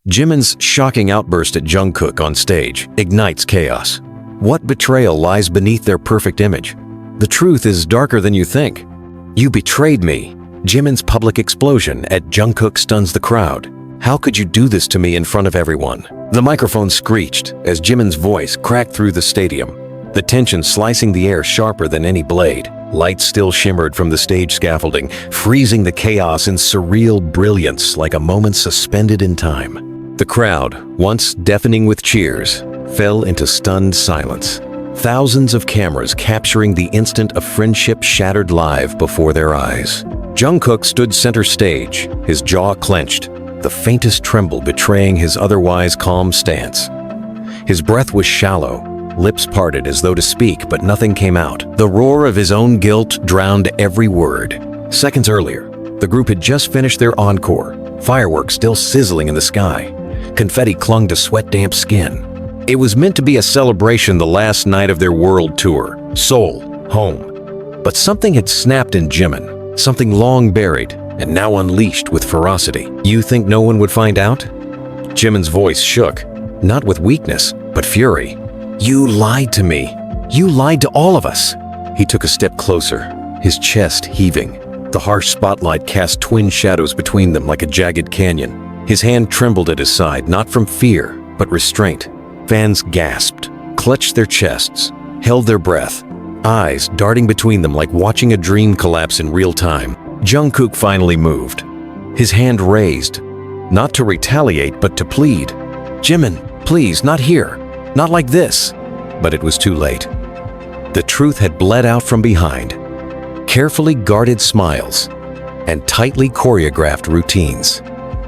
Jimin's shocking outburst at Jungkook on stage ignites chaos. What betrayal lies beneath their perfect image? The truth is darker than you think. "You betrayed me." Jimin's public explosion at Jungkook stuns the crowd. "How could you do this to me in front of everyone?" The microphone screeched as Jimin's voice cracked through the stadium, the tension slicing the air sharper than any blade. Lights still shimmered from the stage scaffolding, freezing the chaos in surreal brilliance like a moment suspended in time. The crowd, once deafening with cheers, fell into stunned silence. Thousands of cameras capturing the instant of friendship shattered live before their eyes. Jungkook stood center stage, his jaw clenched, the faintest tremble betraying his otherwise calm stance. His breath was shallow, lips parted as though to speak, but nothing came out. The roar of his own guilt drowned every word. Seconds earlier, the group had just finished their encore, fireworks still sizzling in the sky. Confetti clung to sweat-damp skin. It was meant to be a celebration the last night of their world tour, Seoul, home. But something had snapped in Jimin, something long buried and now unleashed with ferocity. "You think no one would find out?" Jimin's voice shook, not with weakness, but fury. "You lied to me. You lied to all of us." He took a step closer, his chest heaving. The harsh spotlight cast twin shadows between them like a jagged canyon. His hand trembled at his side, not from fear, but restraint. Fans gasped, clutched their chests, held their breath, eyes darting between them like watching a dream collapse in real time. Jungkook finally moved, his hand raised, not to retaliate but to plead. "Jimin, please, not here. Not like this." But it was too late. The truth had bled out from behind. Carefully guarded smiles and tightly choreographed routines.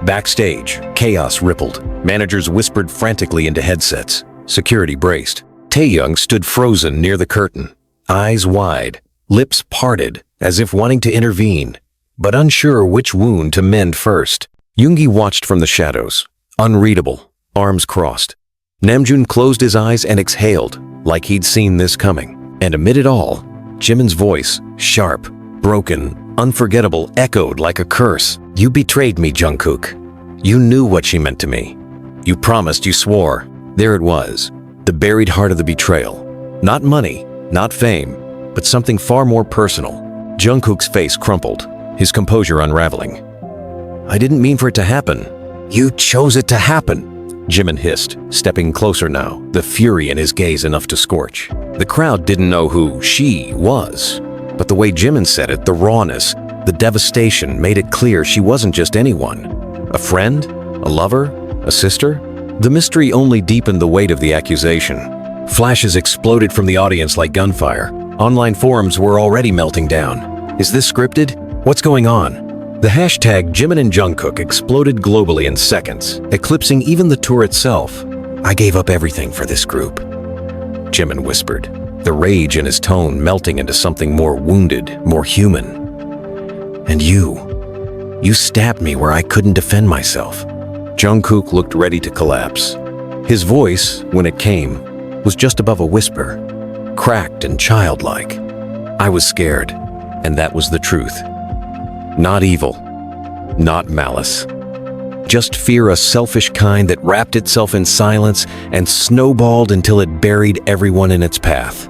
Backstage, chaos rippled. Managers whispered frantically into headsets. Security braced. Taehyung stood frozen near the curtain, eyes wide, lips parted as if wanting to intervene, but unsure which wound to mend first. Yoongi watched from the shadows, unreadable, arms crossed. Namjoon closed his eyes and exhaled, like he'd seen this coming. And amid it all, Jimin's voice, sharp, broken, unforgettable, echoed like a curse. "You betrayed me, Jungkook. You knew what she meant to me. You promised, you swore." There it was, the buried heart of the betrayal. Not money, not fame, but something far more personal. Jungkook's face crumpled, his composure unraveling. "I didn't mean for it to happen." "You chose it to happen," Jimin hissed, stepping closer now, the fury in his gaze enough to scorch. The crowd didn't know who "she" was, but the way Jimin said it, the rawness, the devastation made it clear she wasn't just anyone. A friend? A lover? A sister? The mystery only deepened the weight of the accusation. Flashes exploded from the audience like gunfire. Online forums were already melting down. Is this scripted? What's going on? The hashtag Jimin and Jungkook exploded globally in seconds, eclipsing even the tour itself. "I gave up everything for this group," Jimin whispered, the rage in his tone melting into something more wounded, more human. "And you stabbed me where I couldn't defend myself." Jungkook looked ready to collapse. His voice, when it came, was just above a whisper, cracked and childlike. "I was scared, and that was the truth. Not evil, not malice. Just fear, a selfish kind that wrapped itself in silence and snowballed until it buried everyone in its path."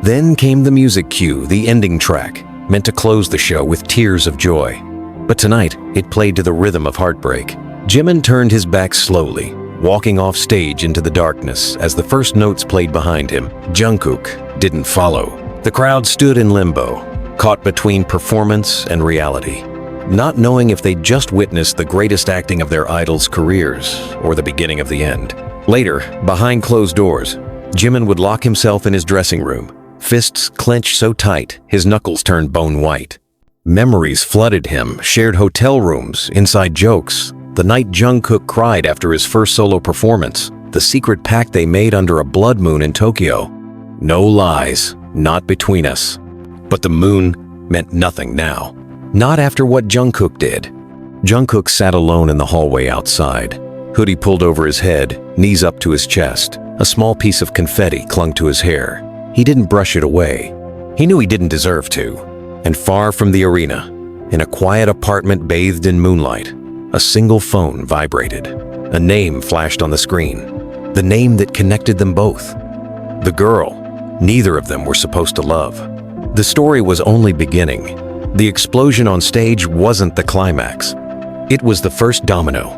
Then came the music cue, the ending track, meant to close the show with tears of joy. But tonight, it played to the rhythm of heartbreak. Jimin turned his back slowly, walking off stage into the darkness as the first notes played behind him. Jungkook didn't follow. The crowd stood in limbo, caught between performance and reality, not knowing if they'd just witnessed the greatest acting of their idols' careers or the beginning of the end. Later, behind closed doors, Jimin would lock himself in his dressing room, fists clenched so tight his knuckles turned bone white. Memories flooded him, shared hotel rooms, inside jokes, the night Jungkook cried after his first solo performance, the secret pact they made under a blood moon in Tokyo. No lies, not between us. But the moon meant nothing now. Not after what Jungkook did. Jungkook sat alone in the hallway outside, hoodie pulled over his head, knees up to his chest. A small piece of confetti clung to his hair. He didn't brush it away. He knew he didn't deserve to. And far from the arena, in a quiet apartment bathed in moonlight, a single phone vibrated. A name flashed on the screen. The name that connected them both. The girl neither of them were supposed to love. The story was only beginning. The explosion on stage wasn't the climax. It was the first domino,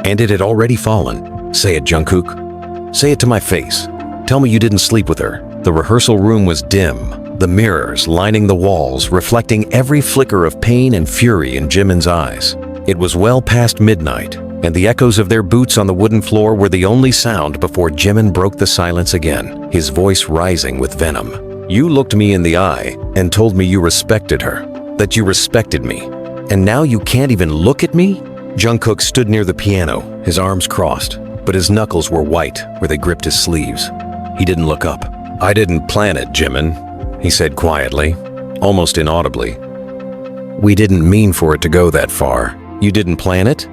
and it had already fallen. Say it, Jungkook. Say it to my face. Tell me you didn't sleep with her. The rehearsal room was dim, the mirrors lining the walls, reflecting every flicker of pain and fury in Jimin's eyes. It was well past midnight, and the echoes of their boots on the wooden floor were the only sound before Jimin broke the silence again, his voice rising with venom. You looked me in the eye and told me you respected her, that you respected me. And now you can't even look at me? Jungkook stood near the piano, his arms crossed, but his knuckles were white where they gripped his sleeves. He didn't look up. I didn't plan it, Jimin, he said quietly, almost inaudibly. We didn't mean for it to go that far. You didn't plan it?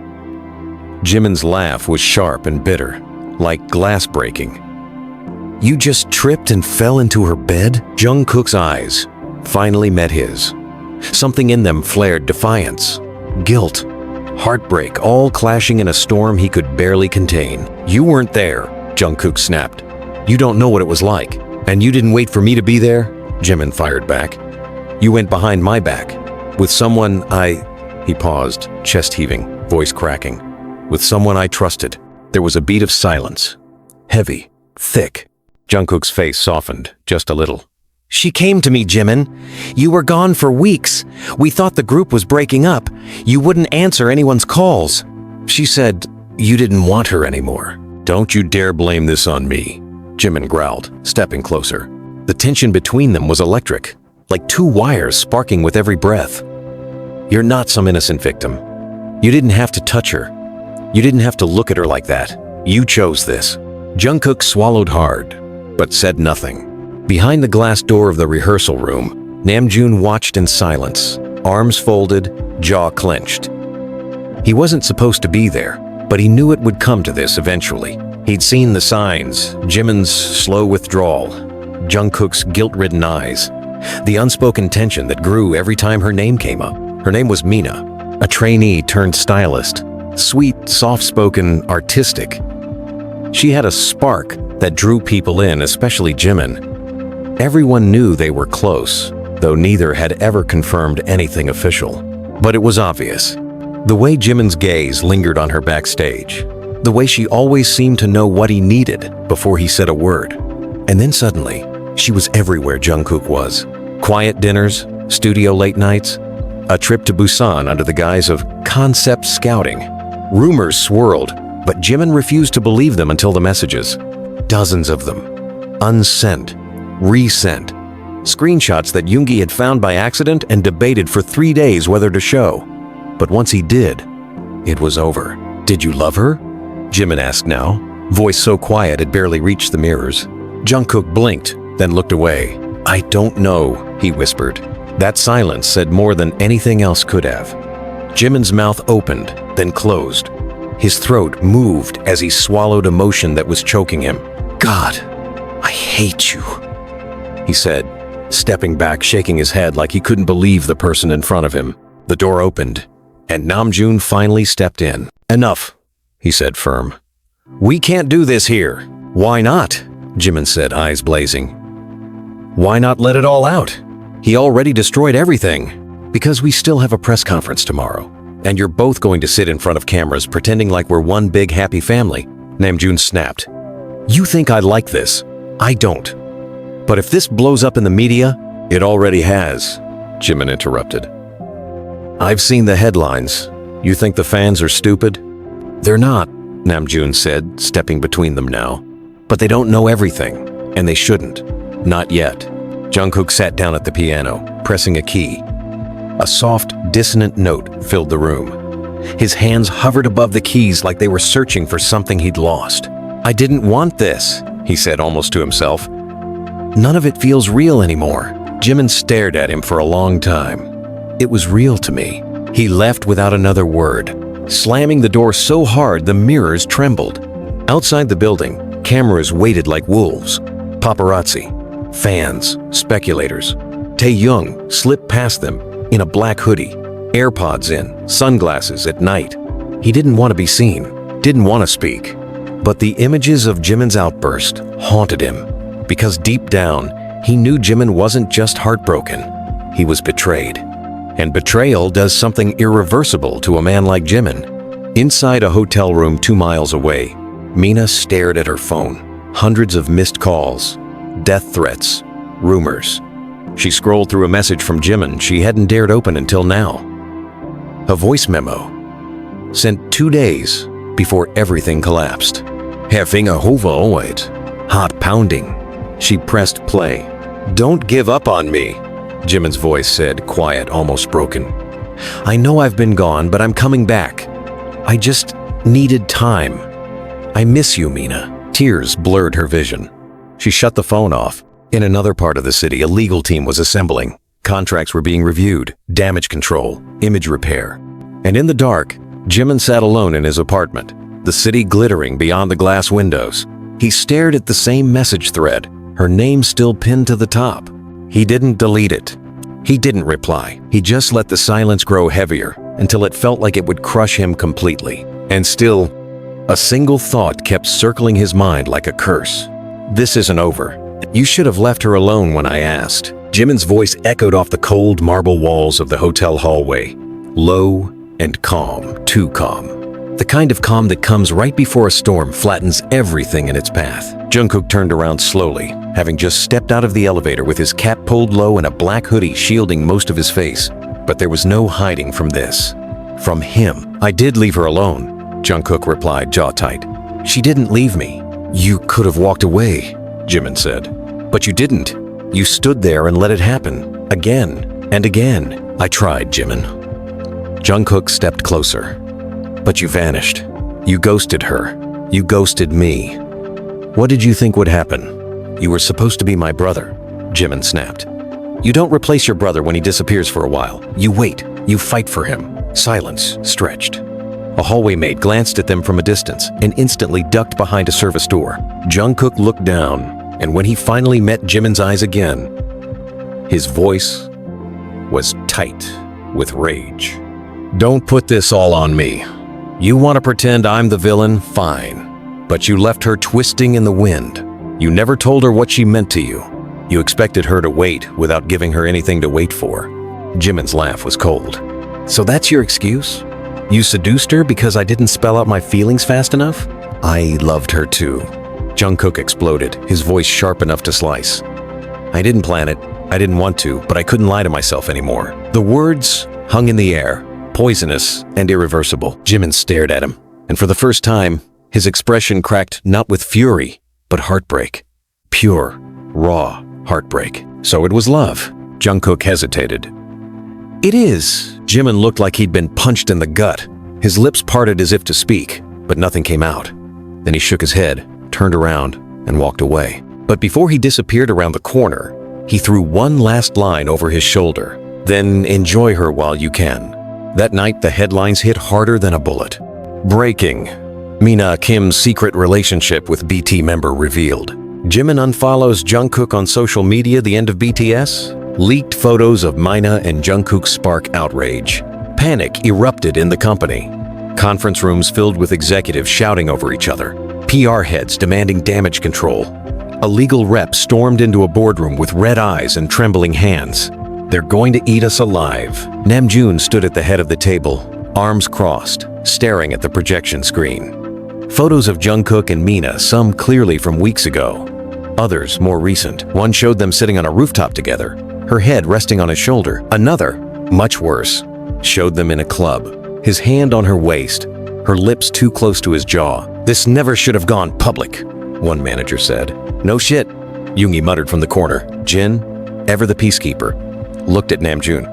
Jimin's laugh was sharp and bitter, like glass breaking. You just tripped and fell into her bed? Jungkook's eyes finally met his. Something in them flared defiance, guilt, heartbreak, all clashing in a storm he could barely contain. You weren't there, Jungkook snapped. You don't know what it was like. And you didn't wait for me to be there? Jimin fired back. You went behind my back. With someone He paused, chest heaving, voice cracking. With someone I trusted. There was a beat of silence. Heavy, thick. Jungkook's face softened, just a little. She came to me, Jimin. You were gone for weeks. We thought the group was breaking up. You wouldn't answer anyone's calls. She said you didn't want her anymore. Don't you dare blame this on me, Jimin growled, stepping closer. The tension between them was electric, like two wires sparking with every breath. You're not some innocent victim. You didn't have to touch her. You didn't have to look at her like that. You chose this. Jungkook swallowed hard, but said nothing. Behind the glass door of the rehearsal room, Namjoon watched in silence, arms folded, jaw clenched. He wasn't supposed to be there, but he knew it would come to this eventually. He'd seen the signs, Jimin's slow withdrawal, Jungkook's guilt-ridden eyes, the unspoken tension that grew every time her name came up. Her name was Mina, a trainee turned stylist, sweet, soft-spoken, artistic. She had a spark that drew people in, especially Jimin. Everyone knew they were close, though neither had ever confirmed anything official. But it was obvious. The way Jimin's gaze lingered on her backstage, the way she always seemed to know what he needed before he said a word. And then suddenly, she was everywhere Jungkook was. Quiet dinners, studio late nights, a trip to Busan under the guise of concept scouting. Rumors swirled, but Jimin refused to believe them until the messages. Dozens of them. Unsent. Resent. Screenshots that Yoongi had found by accident and debated for 3 days whether to show. But once he did, it was over. Did you love her? Jimin asked now, voice so quiet it barely reached the mirrors. Jungkook blinked, then looked away. I don't know, he whispered. That silence said more than anything else could have. Jimin's mouth opened, then closed. His throat moved as he swallowed emotion that was choking him. God, I hate you, he said, stepping back, shaking his head like he couldn't believe the person in front of him. The door opened, and Namjoon finally stepped in. Enough, he said firm. We can't do this here. Why not? Jimin said, eyes blazing. Why not let it all out? He already destroyed everything. Because we still have a press conference tomorrow, and you're both going to sit in front of cameras pretending like we're one big happy family, Namjoon snapped. You think I like this? I don't. But if this blows up in the media, it already has, Jimin interrupted. I've seen the headlines. You think the fans are stupid? They're not, Namjoon said, stepping between them now. But they don't know everything, and they shouldn't. Not yet. Jungkook sat down at the piano, pressing a key. A soft, dissonant note filled the room. His hands hovered above the keys like they were searching for something he'd lost. I didn't want this, he said almost to himself. None of it feels real anymore. Jimin stared at him for a long time. It was real to me. He left without another word, slamming the door so hard the mirrors trembled. Outside the building, cameras waited like wolves. Paparazzi, fans, speculators. Taehyung slipped past them in a black hoodie, AirPods in, sunglasses at night. He didn't want to be seen. didn't want to speak. But the images of Jimin's outburst haunted him, because deep down, he knew Jimin wasn't just heartbroken, he was betrayed. And betrayal does something irreversible to a man like Jimin. Inside a hotel room 2 miles away, Mina stared at her phone. Hundreds of missed calls, death threats, rumors. She scrolled through a message from Jimin she hadn't dared open until now. A voice memo, sent 2 days before everything collapsed. Having a overweight, heart pounding. She pressed play. "Don't give up on me," Jimin's voice said, quiet, almost broken. "I know I've been gone, but I'm coming back. I just needed time. I miss you, Mina." Tears blurred her vision. She shut the phone off. In another part of the city, a legal team was assembling. Contracts were being reviewed, damage control, image repair. And in the dark, Jimin sat alone in his apartment, the city glittering beyond the glass windows. He stared at the same message thread, her name still pinned to the top. He didn't delete it. He didn't reply. He just let the silence grow heavier until it felt like it would crush him completely. And still, a single thought kept circling his mind like a curse. "This isn't over. You should have left her alone when I asked." Jimin's voice echoed off the cold marble walls of the hotel hallway, low and calm, too calm. The kind of calm that comes right before a storm flattens everything in its path. Jungkook turned around slowly, having just stepped out of the elevator with his cap pulled low and a black hoodie shielding most of his face. But there was no hiding from this. From him. "I did leave her alone," Jungkook replied, jaw tight. "She didn't leave me." "You could have walked away," Jimin said. "But you didn't. You stood there and let it happen. Again and again." "I tried, Jimin." Jungkook stepped closer. "But you vanished. You ghosted her. You ghosted me. What did you think would happen? You were supposed to be my brother," Jimin snapped. "You don't replace your brother when he disappears for a while. You wait. You fight for him." Silence stretched. A hallway mate glanced at them from a distance and instantly ducked behind a service door. Jungkook looked down, and when he finally met Jimin's eyes again, his voice was tight with rage. "Don't put this all on me. You want to pretend I'm the villain? Fine. But you left her twisting in the wind. You never told her what she meant to you. You expected her to wait without giving her anything to wait for." Jimin's laugh was cold. "So that's your excuse? You seduced her because I didn't spell out my feelings fast enough?" "I loved her too." Jungkook exploded, his voice sharp enough to slice. "I didn't plan it. I didn't want to, but I couldn't lie to myself anymore." The words hung in the air, poisonous and irreversible. Jimin stared at him, and for the first time, his expression cracked not with fury, but heartbreak. Pure, raw heartbreak. "So it was love?" Jungkook hesitated. "It is." Jimin looked like he'd been punched in the gut. His lips parted as if to speak, but nothing came out. Then he shook his head, turned around, and walked away. But before he disappeared around the corner, he threw one last line over his shoulder. "Then enjoy her while you can." That night, the headlines hit harder than a bullet. Breaking. Mina Kim's secret relationship with BT member revealed. Jimin unfollows Jungkook on social media. The end of BTS? Leaked photos of Mina and Jungkook spark outrage. Panic erupted in the company. Conference rooms filled with executives shouting over each other. PR heads demanding damage control. A legal rep stormed into a boardroom with red eyes and trembling hands. "They're going to eat us alive." Namjoon stood at the head of the table, arms crossed, staring at the projection screen. Photos of Jungkook and Mina, some clearly from weeks ago, others more recent. One showed them sitting on a rooftop together, her head resting on his shoulder. Another, much worse, showed them in a club, his hand on her waist, her lips too close to his jaw. "This never should have gone public," one manager said. "No shit," Yoongi muttered from the corner. Jin, ever the peacekeeper, looked at Namjoon.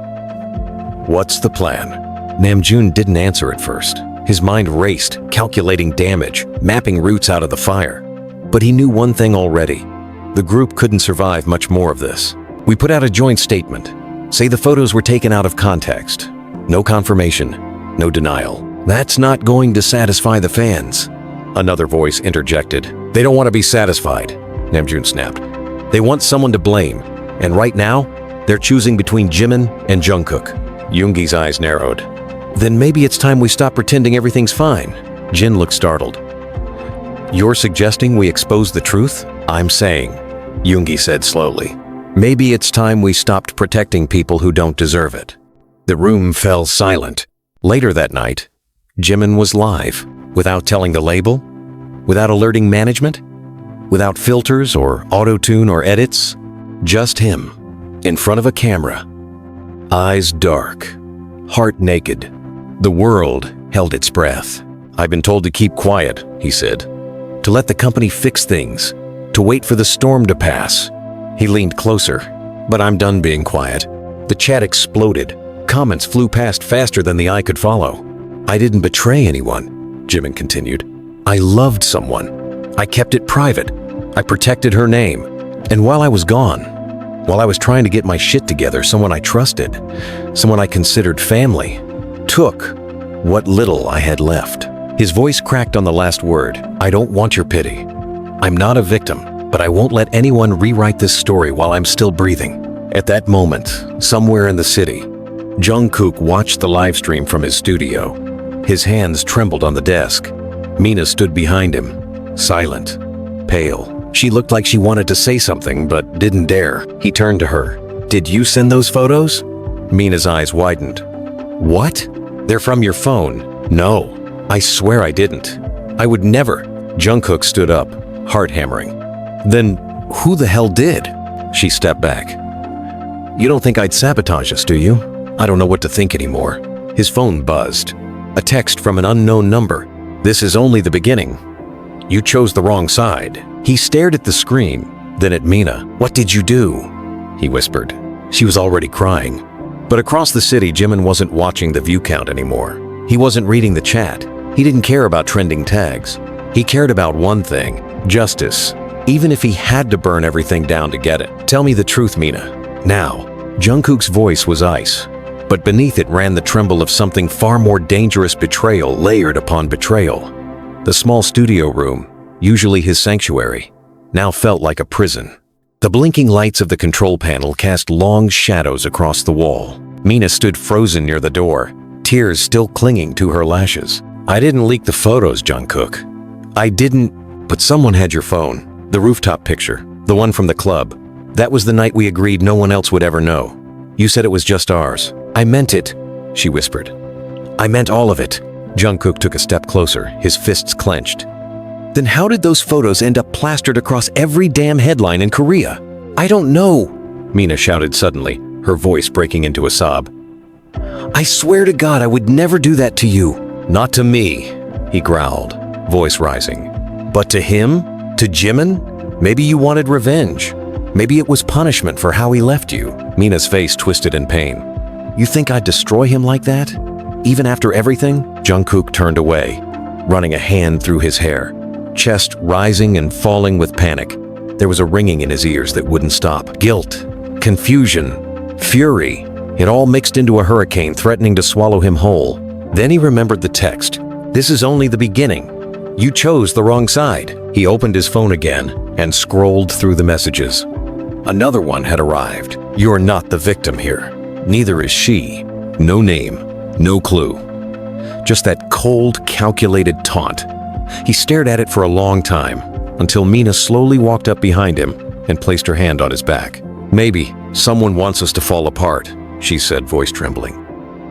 "What's the plan?" Namjoon didn't answer at first. His mind raced, calculating damage, mapping routes out of the fire. But he knew one thing already. The group couldn't survive much more of this. "We put out a joint statement. Say the photos were taken out of context. No confirmation, no denial." "That's not going to satisfy the fans," another voice interjected. "They don't want to be satisfied," Namjoon snapped. "They want someone to blame. And right now, they're choosing between Jimin and Jungkook." Yoongi's eyes narrowed. "Then maybe it's time we stop pretending everything's fine." Jin looked startled. "You're suggesting we expose the truth?" "I'm saying," Yoongi said slowly, "maybe it's time we stopped protecting people who don't deserve it." The room fell silent. Later that night, Jimin was live, without telling the label, without alerting management, without filters or auto-tune or edits. Just him, in front of a camera. Eyes dark, heart naked. The world held its breath. "I've been told to keep quiet," he said. "To let the company fix things. To wait for the storm to pass." He leaned closer. "But I'm done being quiet." The chat exploded. Comments flew past faster than the eye could follow. "I didn't betray anyone," Jimin continued. "I loved someone. I kept it private. I protected her name. And while I was gone, while I was trying to get my shit together, someone I trusted, someone I considered family, took what little I had left." His voice cracked on the last word. "I don't want your pity. I'm not a victim, but I won't let anyone rewrite this story while I'm still breathing." At that moment, somewhere in the city, Jungkook watched the live stream from his studio. His hands trembled on the desk. Mina stood behind him, silent, pale. She looked like she wanted to say something, but didn't dare. He turned to her. "Did you send those photos?" Mina's eyes widened. "What? They're from your phone." "No, I swear I didn't. I would never." Jungkook stood up, heart hammering. "Then who the hell did?" She stepped back. "You don't think I'd sabotage us, do you?" "I don't know what to think anymore." His phone buzzed. A text from an unknown number. "This is only the beginning. You chose the wrong side." He stared at the screen, then at Mina. "What did you do?" he whispered. She was already crying. But across the city, Jimin wasn't watching the view count anymore. He wasn't reading the chat. He didn't care about trending tags. He cared about one thing: justice. Even if he had to burn everything down to get it. "Tell me the truth, Mina. Now." Jungkook's voice was ice, but beneath it ran the tremble of something far more dangerous: betrayal layered upon betrayal. The small studio room, usually his sanctuary, now felt like a prison. The blinking lights of the control panel cast long shadows across the wall. Mina stood frozen near the door, tears still clinging to her lashes. "I didn't leak the photos, Jungkook. I didn't, but someone had your phone. The rooftop picture, the one from the club. That was the night we agreed no one else would ever know. You said it was just ours." "I meant it," she whispered. "I meant all of it." Jungkook took a step closer, his fists clenched. "Then how did those photos end up plastered across every damn headline in Korea?" "I don't know," Mina shouted suddenly, her voice breaking into a sob. "I swear to God I would never do that to you." "Not to me," he growled, voice rising. "But to him? To Jimin? Maybe you wanted revenge. Maybe it was punishment for how he left you." Mina's face twisted in pain. "You think I'd destroy him like that? Even after everything?" Jungkook turned away, running a hand through his hair, chest rising and falling with panic. There was a ringing in his ears that wouldn't stop. Guilt, confusion, fury. It all mixed into a hurricane threatening to swallow him whole. Then he remembered the text. "This is only the beginning. You chose the wrong side." He opened his phone again and scrolled through the messages. Another one had arrived. "You're not the victim here. Neither is she." No name, no clue. Just that cold, calculated taunt. He stared at it for a long time, until Mina slowly walked up behind him and placed her hand on his back. "Maybe someone wants us to fall apart," she said, voice trembling.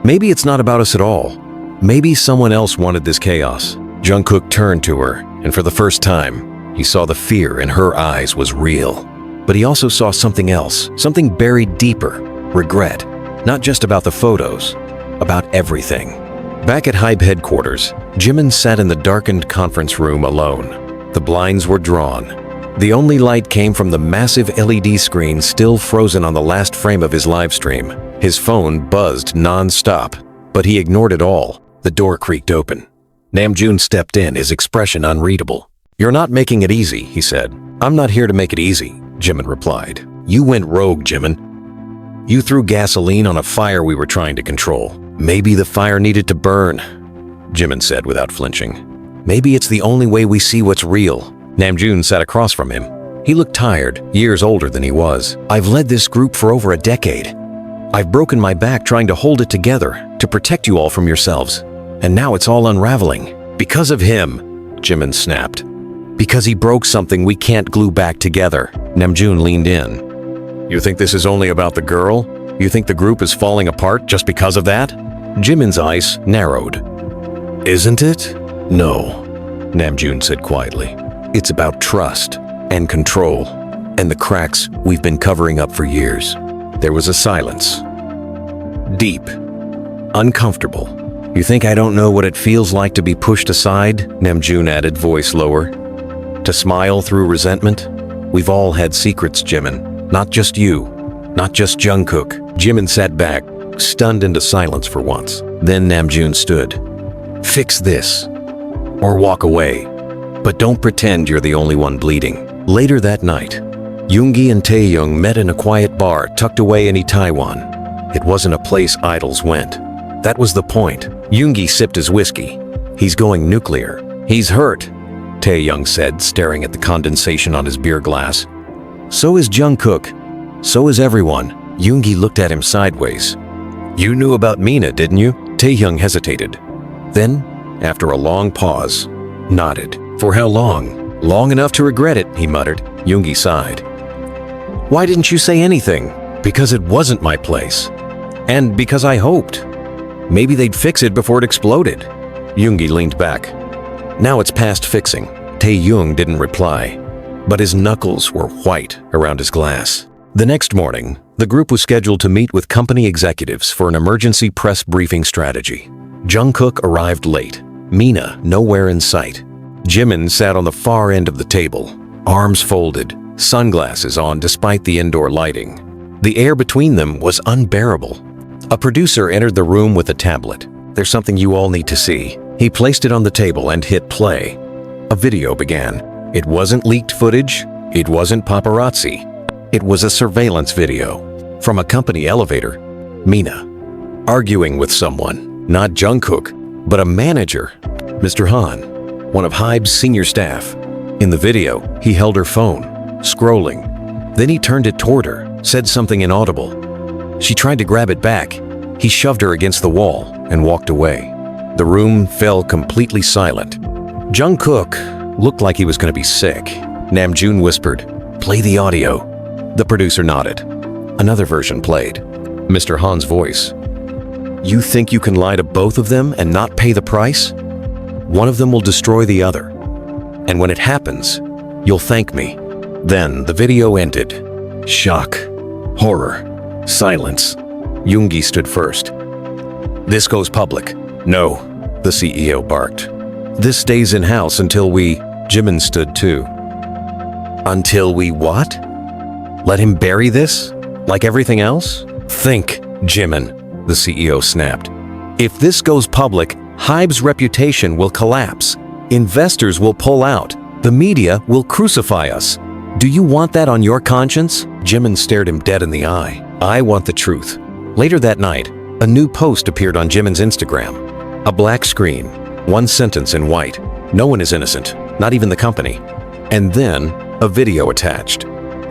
"Maybe it's not about us at all. Maybe someone else wanted this chaos." Jungkook turned to her, and for the first time, he saw the fear in her eyes was real. But he also saw something else, something buried deeper: regret. Not just about the photos, about everything. Back at Hybe headquarters, Jimin sat in the darkened conference room alone. The blinds were drawn. The only light came from the massive LED screen still frozen on the last frame of his live stream. His phone buzzed non-stop, but he ignored it all. The door creaked open. Namjoon stepped in, his expression unreadable. "You're not making it easy," he said. "I'm not here to make it easy," Jimin replied. "You went rogue, Jimin. You threw gasoline on a fire we were trying to control. Maybe the fire needed to burn," Jimin said without flinching. "Maybe it's the only way we see what's real." Namjoon sat across from him. He looked tired, years older than he was. "I've led this group for over a decade. I've broken my back trying to hold it together, to protect you all from yourselves. And now it's all unraveling." Because of him, Jimin snapped. Because he broke something we can't glue back together. Namjoon leaned in. You think this is only about the girl? You think the group is falling apart just because of that? Jimin's eyes narrowed. Isn't it? No, Namjoon said quietly. It's about trust and control and the cracks we've been covering up for years. There was a silence. Deep. Uncomfortable. You think I don't know what it feels like to be pushed aside? Namjoon added, voice lower. To smile through resentment? We've all had secrets, Jimin. Not just you. Not just Jungkook. Jimin sat back, stunned into silence for once. Then Namjoon stood. Fix this. Or walk away. But don't pretend you're the only one bleeding. Later that night, Yoongi and Taehyung met in a quiet bar tucked away in Itaewon. It wasn't a place idols went. That was the point. Yoongi sipped his whiskey. He's going nuclear. He's hurt, Taehyung said, staring at the condensation on his beer glass. So is Jungkook. So is everyone. Yoongi looked at him sideways. You knew about Mina, didn't you? Taehyung hesitated. Then, after a long pause, nodded. For how long? Long enough to regret it, he muttered. Yoongi sighed. Why didn't you say anything? Because it wasn't my place. And because I hoped. Maybe they'd fix it before it exploded. Yoongi leaned back. Now it's past fixing. Taehyung didn't reply, but his knuckles were white around his glass. The next morning, the group was scheduled to meet with company executives for an emergency press briefing strategy. Jungkook arrived late. Mina nowhere in sight. Jimin sat on the far end of the table, arms folded, sunglasses on despite the indoor lighting. The air between them was unbearable. A producer entered the room with a tablet. There's something you all need to see. He placed it on the table and hit play. A video began. It wasn't leaked footage. It wasn't paparazzi. It was a surveillance video from a company elevator. Mina arguing with someone, not Jungkook, but a manager, Mr. Han, one of Hybe's senior staff. In the video, he held her phone, scrolling. Then he turned it toward her, said something inaudible. She tried to grab it back. He shoved her against the wall and walked away. The room fell completely silent. Jungkook looked like he was going to be sick. Namjoon whispered, "Play the audio." The producer nodded. Another version played. Mr. Han's voice. You think you can lie to both of them and not pay the price? One of them will destroy the other. And when it happens, you'll thank me. Then the video ended. Shock, horror, silence. Yoongi stood first. This goes public. No, the CEO barked. This stays in-house until we... Jimin stood too. Until we what? Let him bury this? Like everything else? Think, Jimin, the CEO snapped. If this goes public, Hybe's reputation will collapse. Investors will pull out. The media will crucify us. Do you want that on your conscience? Jimin stared him dead in the eye. I want the truth. Later that night, a new post appeared on Jimin's Instagram. A black screen, one sentence in white. No one is innocent, not even the company. And then, a video attached.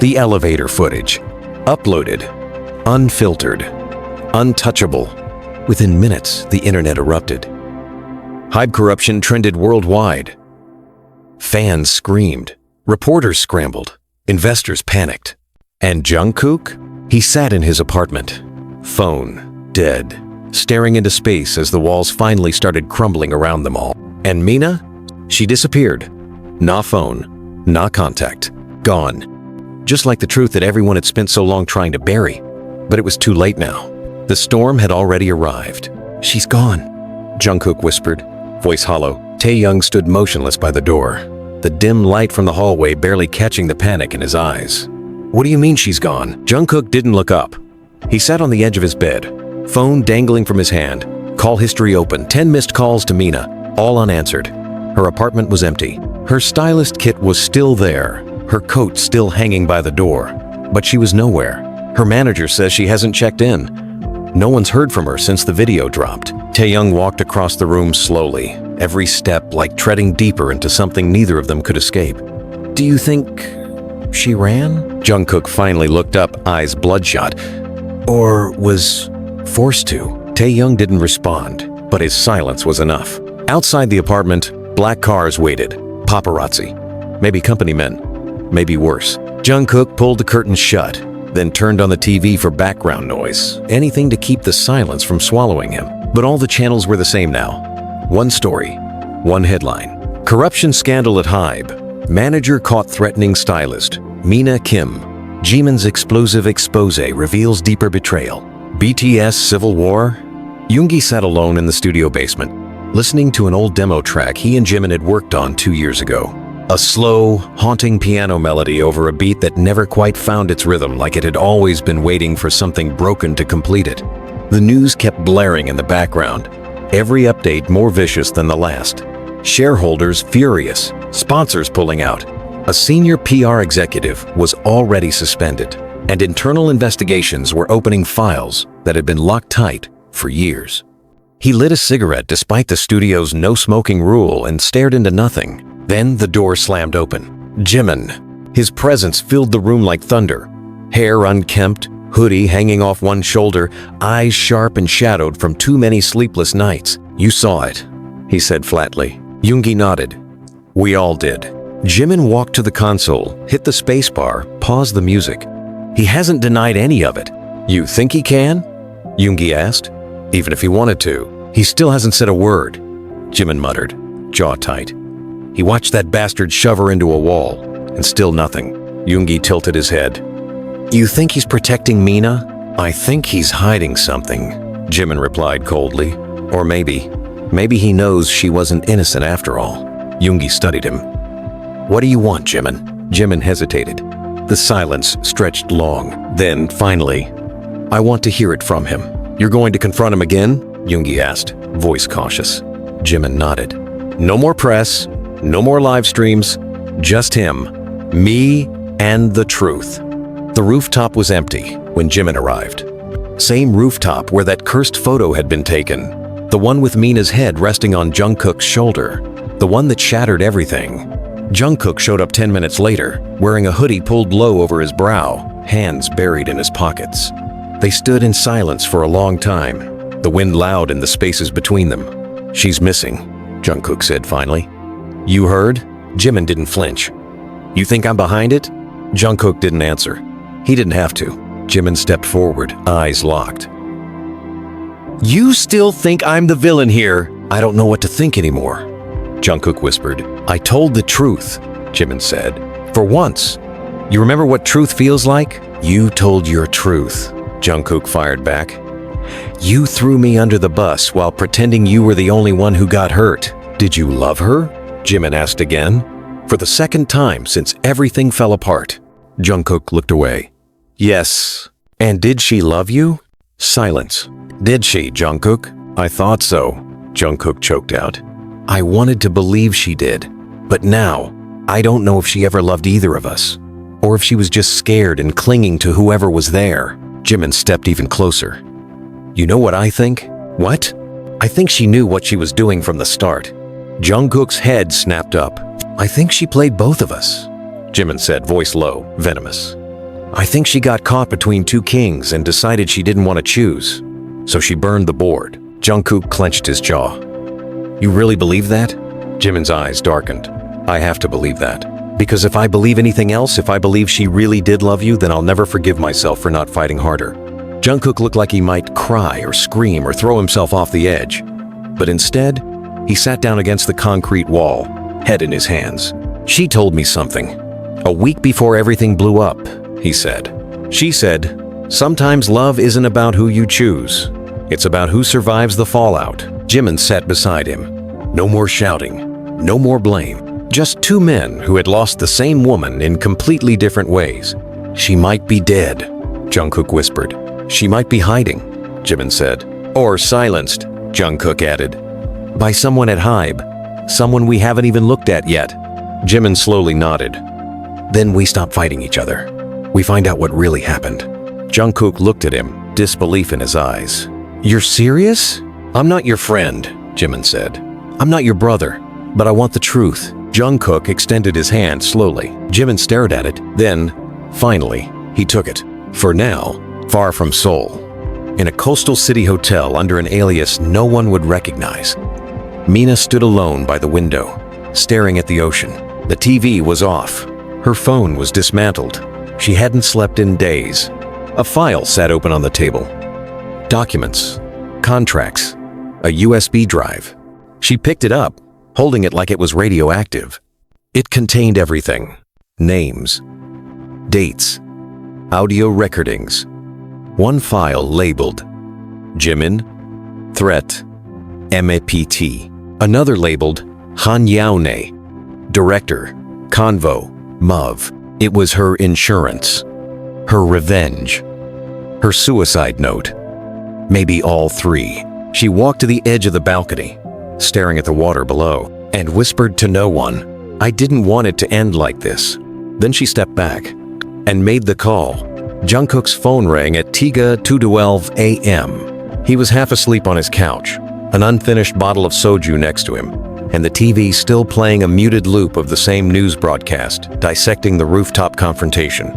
The elevator footage. Uploaded. Unfiltered. Untouchable. Within minutes, the internet erupted. Hybe corruption trended worldwide. Fans screamed. Reporters scrambled. Investors panicked. And Jungkook? He sat in his apartment. Phone, dead, staring into space as the walls finally started crumbling around them all. And Mina? She disappeared. Nah phone, nah contact. Gone. Just like the truth that everyone had spent so long trying to bury. But it was too late now. The storm had already arrived. She's gone, Jungkook whispered, voice hollow. Taehyung stood motionless by the door, the dim light from the hallway barely catching the panic in his eyes. What do you mean she's gone? Jungkook didn't look up. He sat on the edge of his bed, phone dangling from his hand, call history open, 10 missed calls to Mina, all unanswered. Her apartment was empty. Her stylist kit was still there, her coat still hanging by the door, but she was nowhere. Her manager says she hasn't checked in. No one's heard from her since the video dropped. Taehyung walked across the room slowly, every step like treading deeper into something neither of them could escape. Do you think she ran? Jungkook finally looked up, eyes bloodshot. Or was forced to. Taehyung didn't respond, but his silence was enough. Outside the apartment, Black cars waited. Paparazzi. Maybe company men. Maybe worse. Jungkook pulled the curtains shut, then turned on the TV for background noise. Anything to keep the silence from swallowing him. But all the channels were the same now. One story. One headline. Corruption scandal at HYBE. Manager caught threatening stylist. Mina Kim. Jimin's explosive expose reveals deeper betrayal. BTS civil war? Yoongi sat alone in the studio basement, listening to an old demo track he and Jimin had worked on 2 years ago. A slow, haunting piano melody over a beat that never quite found its rhythm, like it had always been waiting for something broken to complete it. The news kept blaring in the background, every update more vicious than the last. Shareholders furious, sponsors pulling out. A senior PR executive was already suspended, and internal investigations were opening files that had been locked tight for years. He lit a cigarette despite the studio's no-smoking rule and stared into nothing. Then the door slammed open. Jimin. His presence filled the room like thunder. Hair unkempt, hoodie hanging off one shoulder, eyes sharp and shadowed from too many sleepless nights. "You saw it," he said flatly. Yoongi nodded. "We all did." Jimin walked to the console, hit the spacebar, paused the music. "He hasn't denied any of it." "You think he can?" Yoongi asked. "Even if he wanted to, he still hasn't said a word," Jimin muttered, jaw tight. He watched that bastard shove her into a wall, and still nothing. Yoongi tilted his head. "You think he's protecting Mina?" "I think he's hiding something," Jimin replied coldly. "Or maybe he knows she wasn't innocent after all." Yoongi studied him. "What do you want, Jimin?" Jimin hesitated. The silence stretched long. Then, finally, "I want to hear it from him." "You're going to confront him again?" Yoongi asked, voice cautious. Jimin nodded. "No more press. No more live streams, just him, me, and the truth." The rooftop was empty when Jimin arrived. Same rooftop where that cursed photo had been taken. The one with Mina's head resting on Jungkook's shoulder. The one that shattered everything. Jungkook showed up 10 minutes later, wearing a hoodie pulled low over his brow, hands buried in his pockets. They stood in silence for a long time, the wind loud in the spaces between them. "She's missing," Jungkook said finally. "You heard?" Jimin didn't flinch. "You think I'm behind it?" Jungkook didn't answer. He didn't have to. Jimin stepped forward, eyes locked. "You still think I'm the villain here?" "I don't know what to think anymore," Jungkook whispered. "I told the truth," Jimin said. "For once. You remember what truth feels like?" "You told your truth," Jungkook fired back. "You threw me under the bus while pretending you were the only one who got hurt." "Did you love her?" Jimin asked again. For the second time since everything fell apart. Jungkook looked away. "Yes." "And did she love you?" Silence. "Did she, Jungkook?" "I thought so," Jungkook choked out. "I wanted to believe she did. But now, I don't know if she ever loved either of us. Or if she was just scared and clinging to whoever was there." Jimin stepped even closer. "You know what I think?" "What?" "I think she knew what she was doing from the start." Jungkook's head snapped up. "I think she played both of us," Jimin said, voice low, venomous. "I think she got caught between two kings and decided she didn't want to choose. So she burned the board." Jungkook clenched his jaw. "You really believe that?" Jimin's eyes darkened. "I have to believe that. Because if I believe anything else, if I believe she really did love you, then I'll never forgive myself for not fighting harder." Jungkook looked like he might cry or scream or throw himself off the edge. But instead, he sat down against the concrete wall, head in his hands. "She told me something. A week before everything blew up," he said. "She said, sometimes love isn't about who you choose. It's about who survives the fallout." Jimin sat beside him. No more shouting, no more blame. Just two men who had lost the same woman in completely different ways. "She might be dead," Jungkook whispered. "She might be hiding," Jimin said. "Or silenced," Jungkook added. "By someone at HYBE. Someone we haven't even looked at yet." Jimin slowly nodded. "Then we stop fighting each other. We find out what really happened." Jungkook looked at him, disbelief in his eyes. "You're serious?" "I'm not your friend," Jimin said. "I'm not your brother, but I want the truth." Jungkook extended his hand slowly. Jimin stared at it. Then, finally, he took it. For now, far from Seoul, in a coastal city hotel under an alias no one would recognize, Mina stood alone by the window, staring at the ocean. The TV was off. Her phone was dismantled. She hadn't slept in days. A file sat open on the table. Documents, contracts, a USB drive. She picked it up, holding it like it was radioactive. It contained everything: names, dates, audio recordings. One file labeled Jimin, Threat, MAPT. Another labeled Hanyaone, Director, Convo, MOV. It was her insurance, her revenge, her suicide note. Maybe all three. She walked to the edge of the balcony, staring at the water below, and whispered to no one, "I didn't want it to end like this." Then she stepped back and made the call. Jungkook's phone rang at 2:12 a.m. He was half asleep on his couch, an unfinished bottle of soju next to him, and the TV still playing a muted loop of the same news broadcast, dissecting the rooftop confrontation.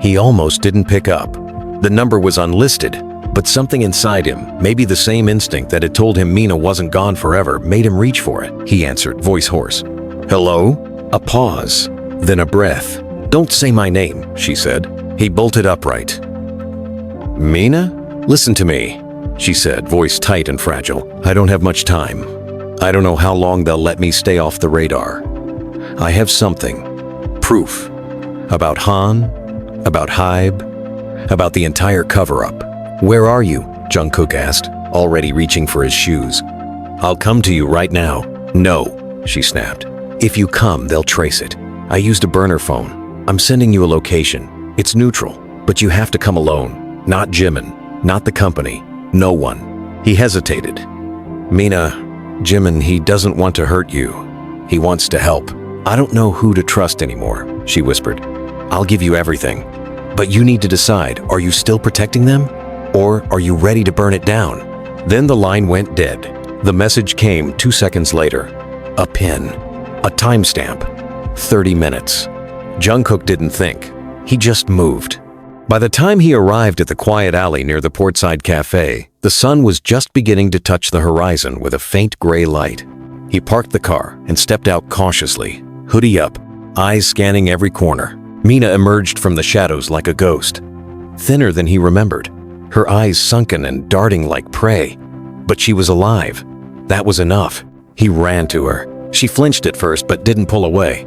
He almost didn't pick up. The number was unlisted, but something inside him, maybe the same instinct that had told him Mina wasn't gone forever, made him reach for it. He answered, voice hoarse. "Hello?" A pause, then a breath. "Don't say my name," she said. He bolted upright. "Mina? Listen to me," she said, voice tight and fragile. "I don't have much time. I don't know how long they'll let me stay off the radar. I have something. Proof. About Han, about Hybe, about the entire cover-up." "Where are you?" Jungkook asked, already reaching for his shoes. "I'll come to you right now." "No," she snapped. "If you come, they'll trace it. I used a burner phone. I'm sending you a location. It's neutral, but you have to come alone. Not Jimin, not the company, no one." He hesitated. "Mina, Jimin, he doesn't want to hurt you. He wants to help. I don't know who to trust anymore," she whispered. "I'll give you everything. But you need to decide, are you still protecting them? Or are you ready to burn it down?" Then the line went dead. The message came 2 seconds later. A pin. A timestamp. 30 minutes. Jungkook didn't think. He just moved. By the time he arrived at the quiet alley near the portside cafe, the sun was just beginning to touch the horizon with a faint gray light. He parked the car and stepped out cautiously, hoodie up, eyes scanning every corner. Mina emerged from the shadows like a ghost, thinner than he remembered, her eyes sunken and darting like prey. But she was alive. That was enough. He ran to her. She flinched at first but didn't pull away.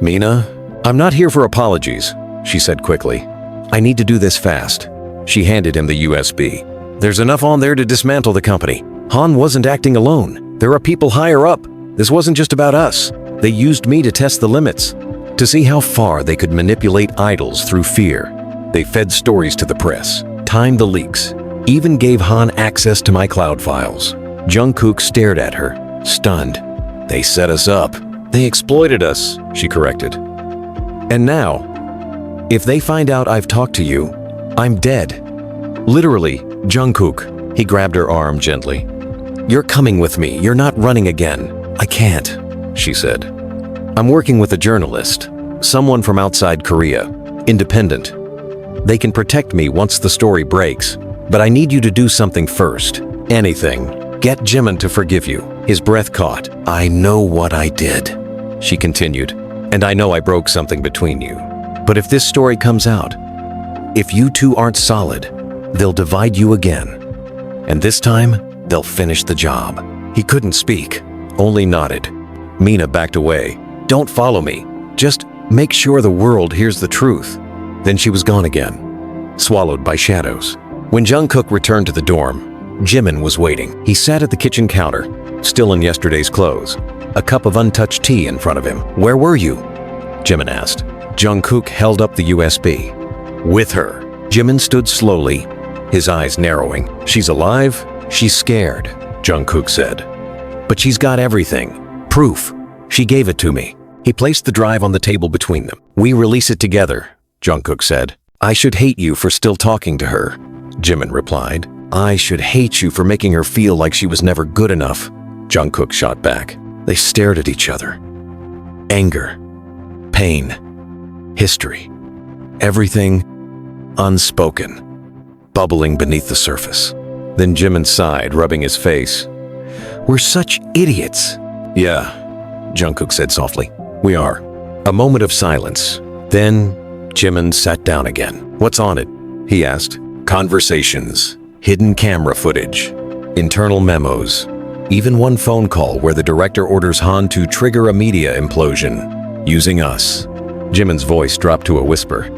"Mina, I'm not here for apologies," she said quickly. "I need to do this fast." She handed him the USB. "There's enough on there to dismantle the company. Han wasn't acting alone. There are people higher up. This wasn't just about us. They used me to test the limits, to see how far they could manipulate idols through fear. They fed stories to the press, timed the leaks, even gave Han access to my cloud files." Jungkook stared at her, stunned. "They set us up. They exploited us," she corrected. "And now, if they find out I've talked to you, I'm dead. Literally, Jungkook." He grabbed her arm gently. "You're coming with me. You're not running again." "I can't," she said. "I'm working with a journalist, someone from outside Korea, independent. They can protect me once the story breaks, but I need you to do something first. Anything. Get Jimin to forgive you." His breath caught. "I know what I did," she continued, "and I know I broke something between you. But if this story comes out, if you two aren't solid, they'll divide you again. And this time, they'll finish the job." He couldn't speak, only nodded. Mina backed away. "Don't follow me. Just make sure the world hears the truth." Then she was gone again, swallowed by shadows. When Jungkook returned to the dorm, Jimin was waiting. He sat at the kitchen counter, still in yesterday's clothes, a cup of untouched tea in front of him. "Where were you?" Jimin asked. Jungkook held up the USB. "With her." Jimin stood slowly, his eyes narrowing. "She's alive? She's scared," Jungkook said. "But she's got everything. Proof. She gave it to me." He placed the drive on the table between them. "We release it together," Jungkook said. "I should hate you for still talking to her," Jimin replied. "I should hate you for making her feel like she was never good enough," Jungkook shot back. They stared at each other. Anger, pain, history, everything unspoken, bubbling beneath the surface. Then Jimin sighed, rubbing his face. "We're such idiots." "Yeah, Jungkook said softly. "We are." A moment of silence. Then, Jimin sat down again. "What's on it?" he asked. Conversations, hidden camera footage, internal memos, even one phone call where the director orders Han to trigger a media implosion, using us. Jimin's voice dropped to a whisper.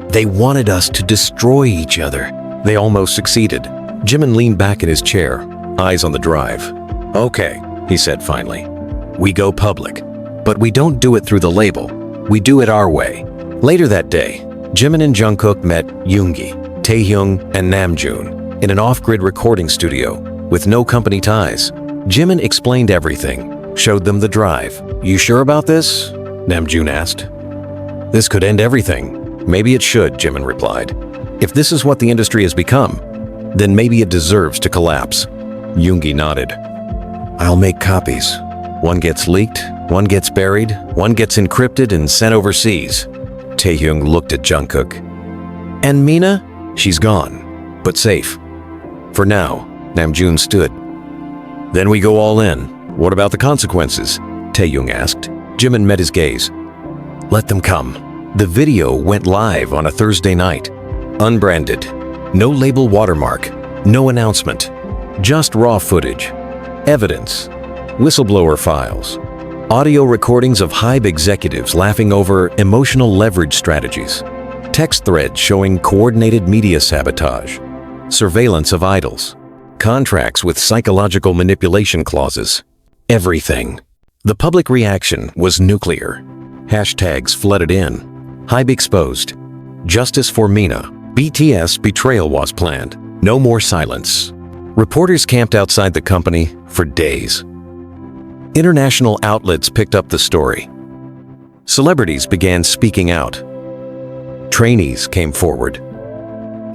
"They wanted us to destroy each other." They almost succeeded. Jimin leaned back in his chair, eyes on the drive. "Okay," he said finally. "We go public. But we don't do it through the label. We do it our way." Later that day, Jimin and Jungkook met Yoongi, Taehyung, and Namjoon in an off-grid recording studio with no company ties. Jimin explained everything, showed them the drive. "You sure about this?" Namjoon asked. "This could end everything." "Maybe it should," Jimin replied. "If this is what the industry has become, then maybe it deserves to collapse." Yoongi nodded. "I'll make copies. One gets leaked, one gets buried, one gets encrypted and sent overseas." Taehyung looked at Jungkook. "And Mina?" "She's gone, but safe. For now." Namjoon stood. "Then we go all in. What about the consequences?" Taehyung asked. Jimin met his gaze. "Let them come." The video went live on a Thursday night. Unbranded. No label watermark. No announcement. Just raw footage. Evidence. Whistleblower files. Audio recordings of HYBE executives laughing over emotional leverage strategies. Text threads showing coordinated media sabotage. Surveillance of idols. Contracts with psychological manipulation clauses. Everything. The public reaction was nuclear. Hashtags flooded in. HYBE exposed. Justice for Mina. BTS betrayal was planned. No more silence. Reporters camped outside the company for days. International outlets picked up the story. Celebrities began speaking out. Trainees came forward.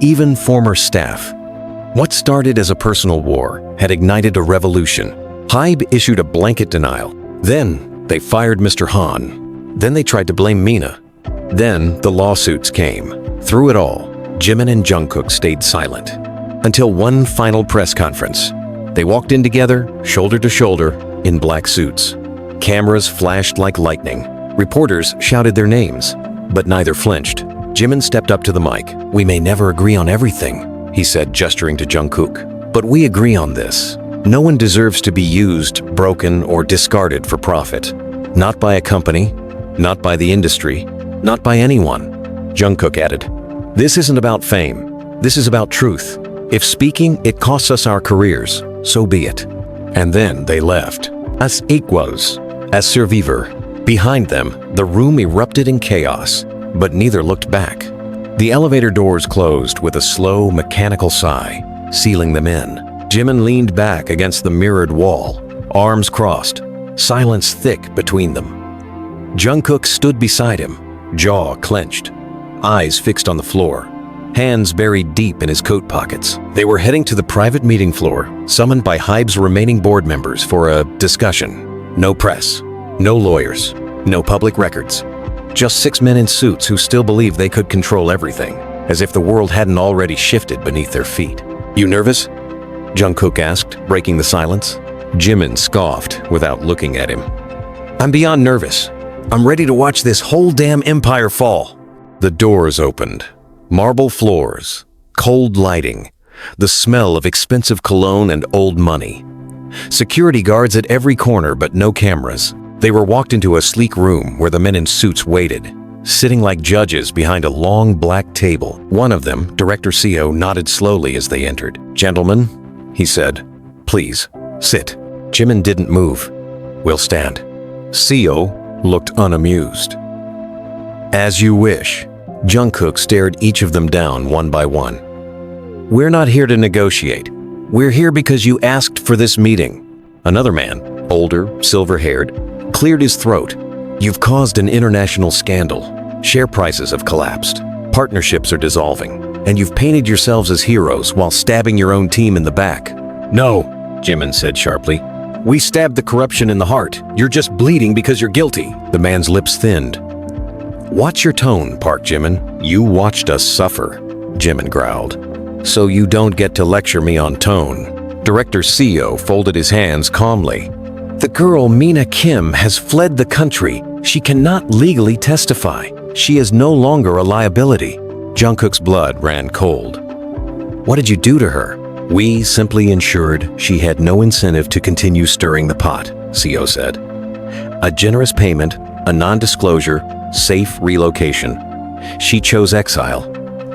Even former staff. What started as a personal war had ignited a revolution. HYBE issued a blanket denial. Then they fired Mr. Han. Then they tried to blame Mina. Then the lawsuits came. Through it all, Jimin and Jungkook stayed silent. Until one final press conference. They walked in together, shoulder to shoulder, in black suits. Cameras flashed like lightning. Reporters shouted their names, but neither flinched. Jimin stepped up to the mic. "We may never agree on everything," he said, gesturing to Jungkook. "But we agree on this. No one deserves to be used, broken, or discarded for profit. Not by a company, not by the industry, not by anyone." Jungkook added, "This isn't about fame. This is about truth. If speaking, it costs us our careers, so be it." And then they left. As equals, as survivor. Behind them, the room erupted in chaos, but neither looked back. The elevator doors closed with a slow, mechanical sigh, sealing them in. Jimin leaned back against the mirrored wall, arms crossed, silence thick between them. Jungkook stood beside him, jaw clenched, eyes fixed on the floor, hands buried deep in his coat pockets. They were heading to the private meeting floor, summoned by HYBE's remaining board members for a discussion. No press, no lawyers, no public records. Just 6 men in suits who still believed they could control everything, as if the world hadn't already shifted beneath their feet. "You nervous?" Jungkook asked, breaking the silence. Jimin scoffed without looking at him. "I'm beyond nervous. I'm ready to watch this whole damn empire fall." The doors opened. Marble floors, cold lighting, the smell of expensive cologne and old money. Security guards at every corner, but no cameras. They were walked into a sleek room where the men in suits waited, sitting like judges behind a long black table. One of them, Director CEO, nodded slowly as they entered. "Gentlemen," he said, "please, sit." Jimin didn't move. "We'll stand." CEO looked unamused. "As you wish." Jungkook stared each of them down one by one. "We're not here to negotiate. We're here because you asked for this meeting." Another man, older, silver-haired, cleared his throat. "You've caused an international scandal. Share prices have collapsed. Partnerships are dissolving. And you've painted yourselves as heroes while stabbing your own team in the back." "No," Jimin said sharply. "We stabbed the corruption in the heart. You're just bleeding because you're guilty." The man's lips thinned. "Watch your tone, Park Jimin. You watched us suffer," Jimin growled. "So you don't get to lecture me on tone." Director CEO folded his hands calmly. The girl Mina Kim has fled the country. She cannot legally testify. She is no longer a liability. Jungkook's blood ran cold. What did you do to her? We simply ensured she had no incentive to continue stirring the pot, CO said. A generous payment, a non-disclosure, safe relocation. She chose exile,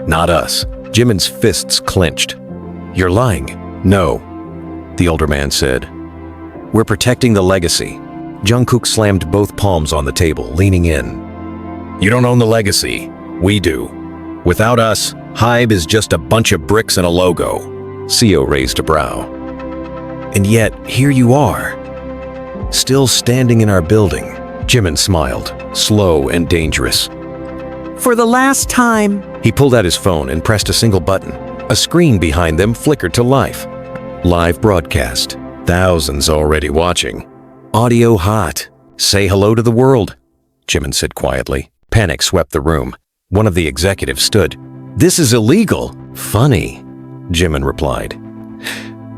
not us. Jimin's fists clenched. You're lying. No, the older man said. We're protecting the legacy. Jungkook slammed both palms on the table, leaning in. You don't own the legacy. We do. Without us, Hybe is just a bunch of bricks and a logo. CO raised a brow. And yet, here you are. Still standing in our building. Jimin smiled, slow and dangerous. For the last time. He pulled out his phone and pressed a single button. A screen behind them flickered to life. Live broadcast. Thousands already watching. Audio hot. Say hello to the world, Jimin said quietly. Panic swept the room. One of the executives stood. This is illegal. Funny, Jimin replied.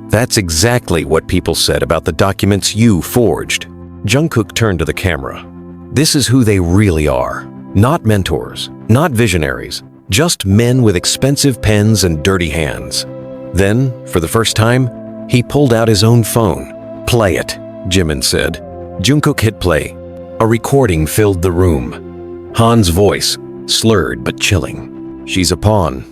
That's exactly what people said about the documents you forged. Jungkook turned to the camera. This is who they really are. Not mentors, not visionaries, just men with expensive pens and dirty hands. Then, for the first time, he pulled out his own phone. Play it, Jimin said. Jungkook hit play. A recording filled the room. Han's voice, slurred but chilling. She's a pawn.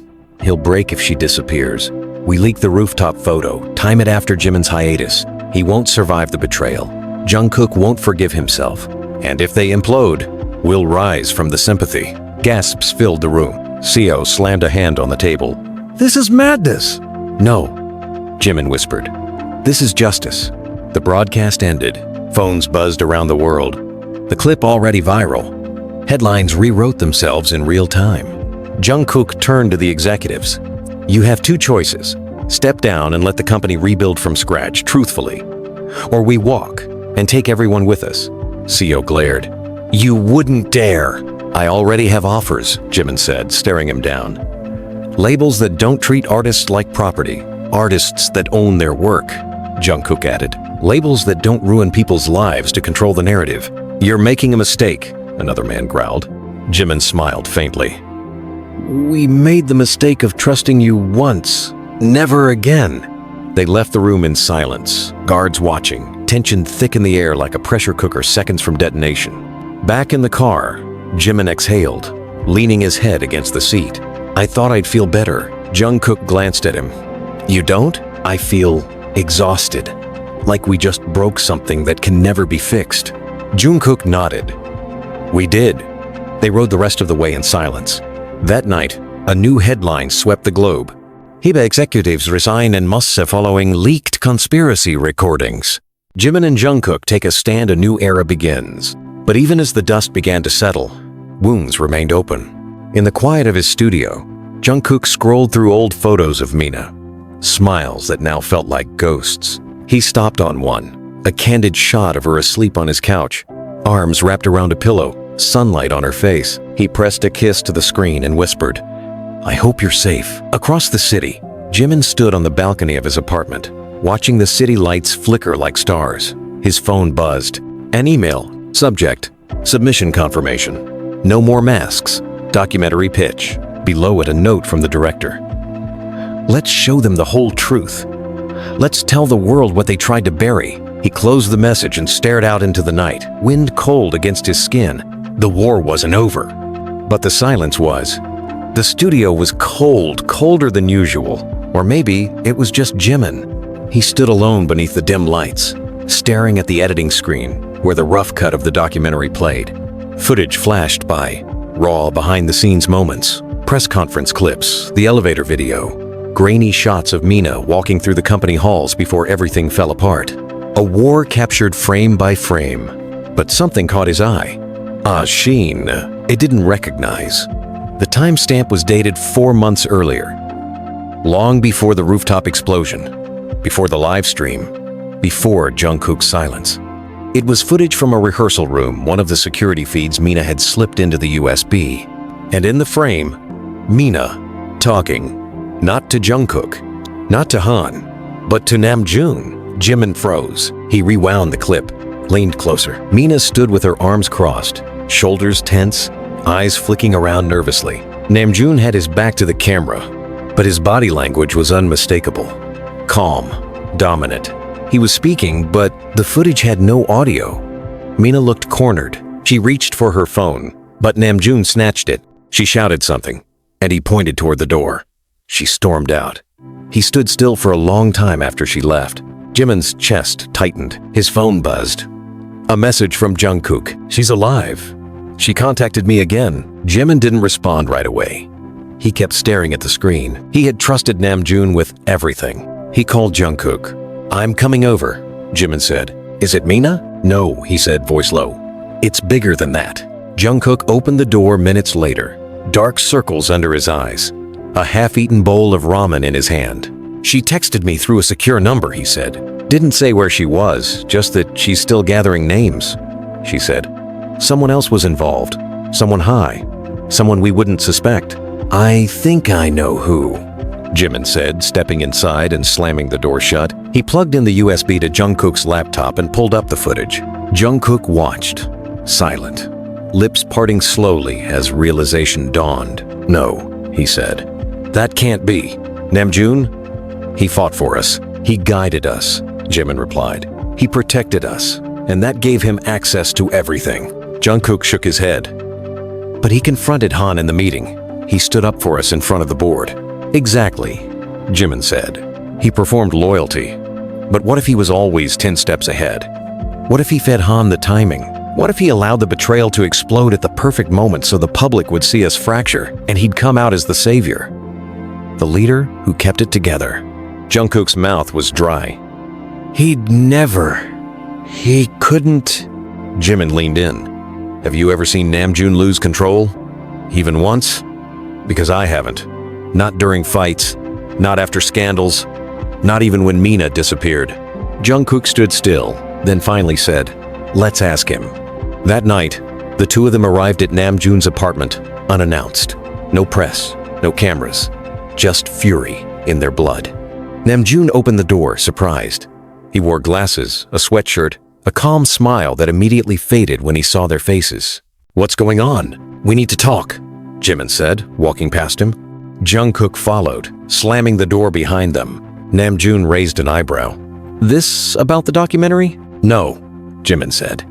He'll break if she disappears. We leak the rooftop photo, time it after Jimin's hiatus. He won't survive the betrayal. Jungkook won't forgive himself. And if they implode, we'll rise from the sympathy. Gasps filled the room. CO slammed a hand on the table. This is madness. No, Jimin whispered. This is justice. The broadcast ended. Phones buzzed around the world. The clip already viral. Headlines rewrote themselves in real time. Jungkook turned to the executives. You have two choices. Step down and let the company rebuild from scratch, truthfully. Or we walk and take everyone with us. CO glared. You wouldn't dare. I already have offers, Jimin said, staring him down. Labels that don't treat artists like property. Artists that own their work, Jungkook added. Labels that don't ruin people's lives to control the narrative. You're making a mistake, another man growled. Jimin smiled faintly. We made the mistake of trusting you once. Never again. They left the room in silence, guards watching, tension thick in the air like a pressure cooker seconds from detonation. Back in the car, Jimin exhaled, leaning his head against the seat. I thought I'd feel better. Jungkook glanced at him. You don't? I feel exhausted. Like we just broke something that can never be fixed. Jungkook nodded. We did. They rode the rest of the way in silence. That night, a new headline swept the globe. Hybe executives resign in mafia following leaked conspiracy recordings. Jimin and Jungkook take a stand, a new era begins. But even as the dust began to settle, wounds remained open. In the quiet of his studio, Jungkook scrolled through old photos of Mina. Smiles that now felt like ghosts. He stopped on one, a candid shot of her asleep on his couch, arms wrapped around a pillow, sunlight on her face. He pressed a kiss to the screen and whispered, I hope you're safe. Across the city, Jimin stood on the balcony of his apartment, watching the city lights flicker like stars. His phone buzzed. An email. Subject, submission confirmation. No more masks. Documentary pitch. Below it, a note from the director. Let's show them the whole truth. Let's tell the world what they tried to bury. He closed the message and stared out into the night, wind cold against his skin. The war wasn't over. But the silence was. The studio was cold, colder than usual. Or maybe it was just Jimin. He stood alone beneath the dim lights, staring at the editing screen where the rough cut of the documentary played. Footage flashed by, raw behind-the-scenes moments, press conference clips, the elevator video, grainy shots of Mina walking through the company halls before everything fell apart. A war captured frame by frame. But something caught his eye. A sheen it didn't recognize. The timestamp was dated 4 months earlier. Long before the rooftop explosion, before the live stream, before Jungkook's silence. It was footage from a rehearsal room, one of the security feeds Mina had slipped into the USB. And in the frame, Mina talking, not to Jungkook, not to Han, but to Namjoon. Jimin froze. He rewound the clip, leaned closer. Mina stood with her arms crossed, shoulders tense, eyes flicking around nervously. Namjoon had his back to the camera, but his body language was unmistakable. Calm, dominant. He was speaking, but the footage had no audio. Mina looked cornered. She reached for her phone, but Namjoon snatched it. She shouted something, and he pointed toward the door. She stormed out. He stood still for a long time after she left. Jimin's chest tightened. His phone buzzed. A message from Jungkook. She's alive. She contacted me again. Jimin didn't respond right away. He kept staring at the screen. He had trusted Namjoon with everything. He called Jungkook. I'm coming over, Jimin said. Is it Mina? No, he said, voice low. It's bigger than that. Jungkook opened the door minutes later. Dark circles under his eyes. A half-eaten bowl of ramen in his hand. She texted me through a secure number, he said. Didn't say where she was, just that she's still gathering names, she said. Someone else was involved. Someone high. Someone we wouldn't suspect. I think I know who, Jimin said, stepping inside and slamming the door shut. He plugged in the USB to Jungkook's laptop and pulled up the footage. Jungkook watched, silent, lips parting slowly as realization dawned. No, he said. That can't be. Namjoon? He fought for us. He guided us, Jimin replied. He protected us, and that gave him access to everything. Jungkook shook his head. But he confronted Han in the meeting. He stood up for us in front of the board. Exactly, Jimin said. He performed loyalty. But what if he was always 10 steps ahead? What if he fed Han the timing? What if he allowed the betrayal to explode at the perfect moment so the public would see us fracture and he'd come out as the savior? The leader who kept it together. Jungkook's mouth was dry. He'd never. He couldn't. Jimin leaned in. Have you ever seen Namjoon lose control? Even once? Because I haven't. Not during fights, not after scandals, not even when Mina disappeared. Jungkook stood still, then finally said, let's ask him. That night, the two of them arrived at Namjoon's apartment, unannounced. No press, no cameras, just fury in their blood. Namjoon opened the door, surprised. He wore glasses, a sweatshirt, a calm smile that immediately faded when he saw their faces. What's going on? We need to talk, Jimin said, walking past him. Jungkook followed, slamming the door behind them. Namjoon raised an eyebrow. This about the documentary? No, Jimin said.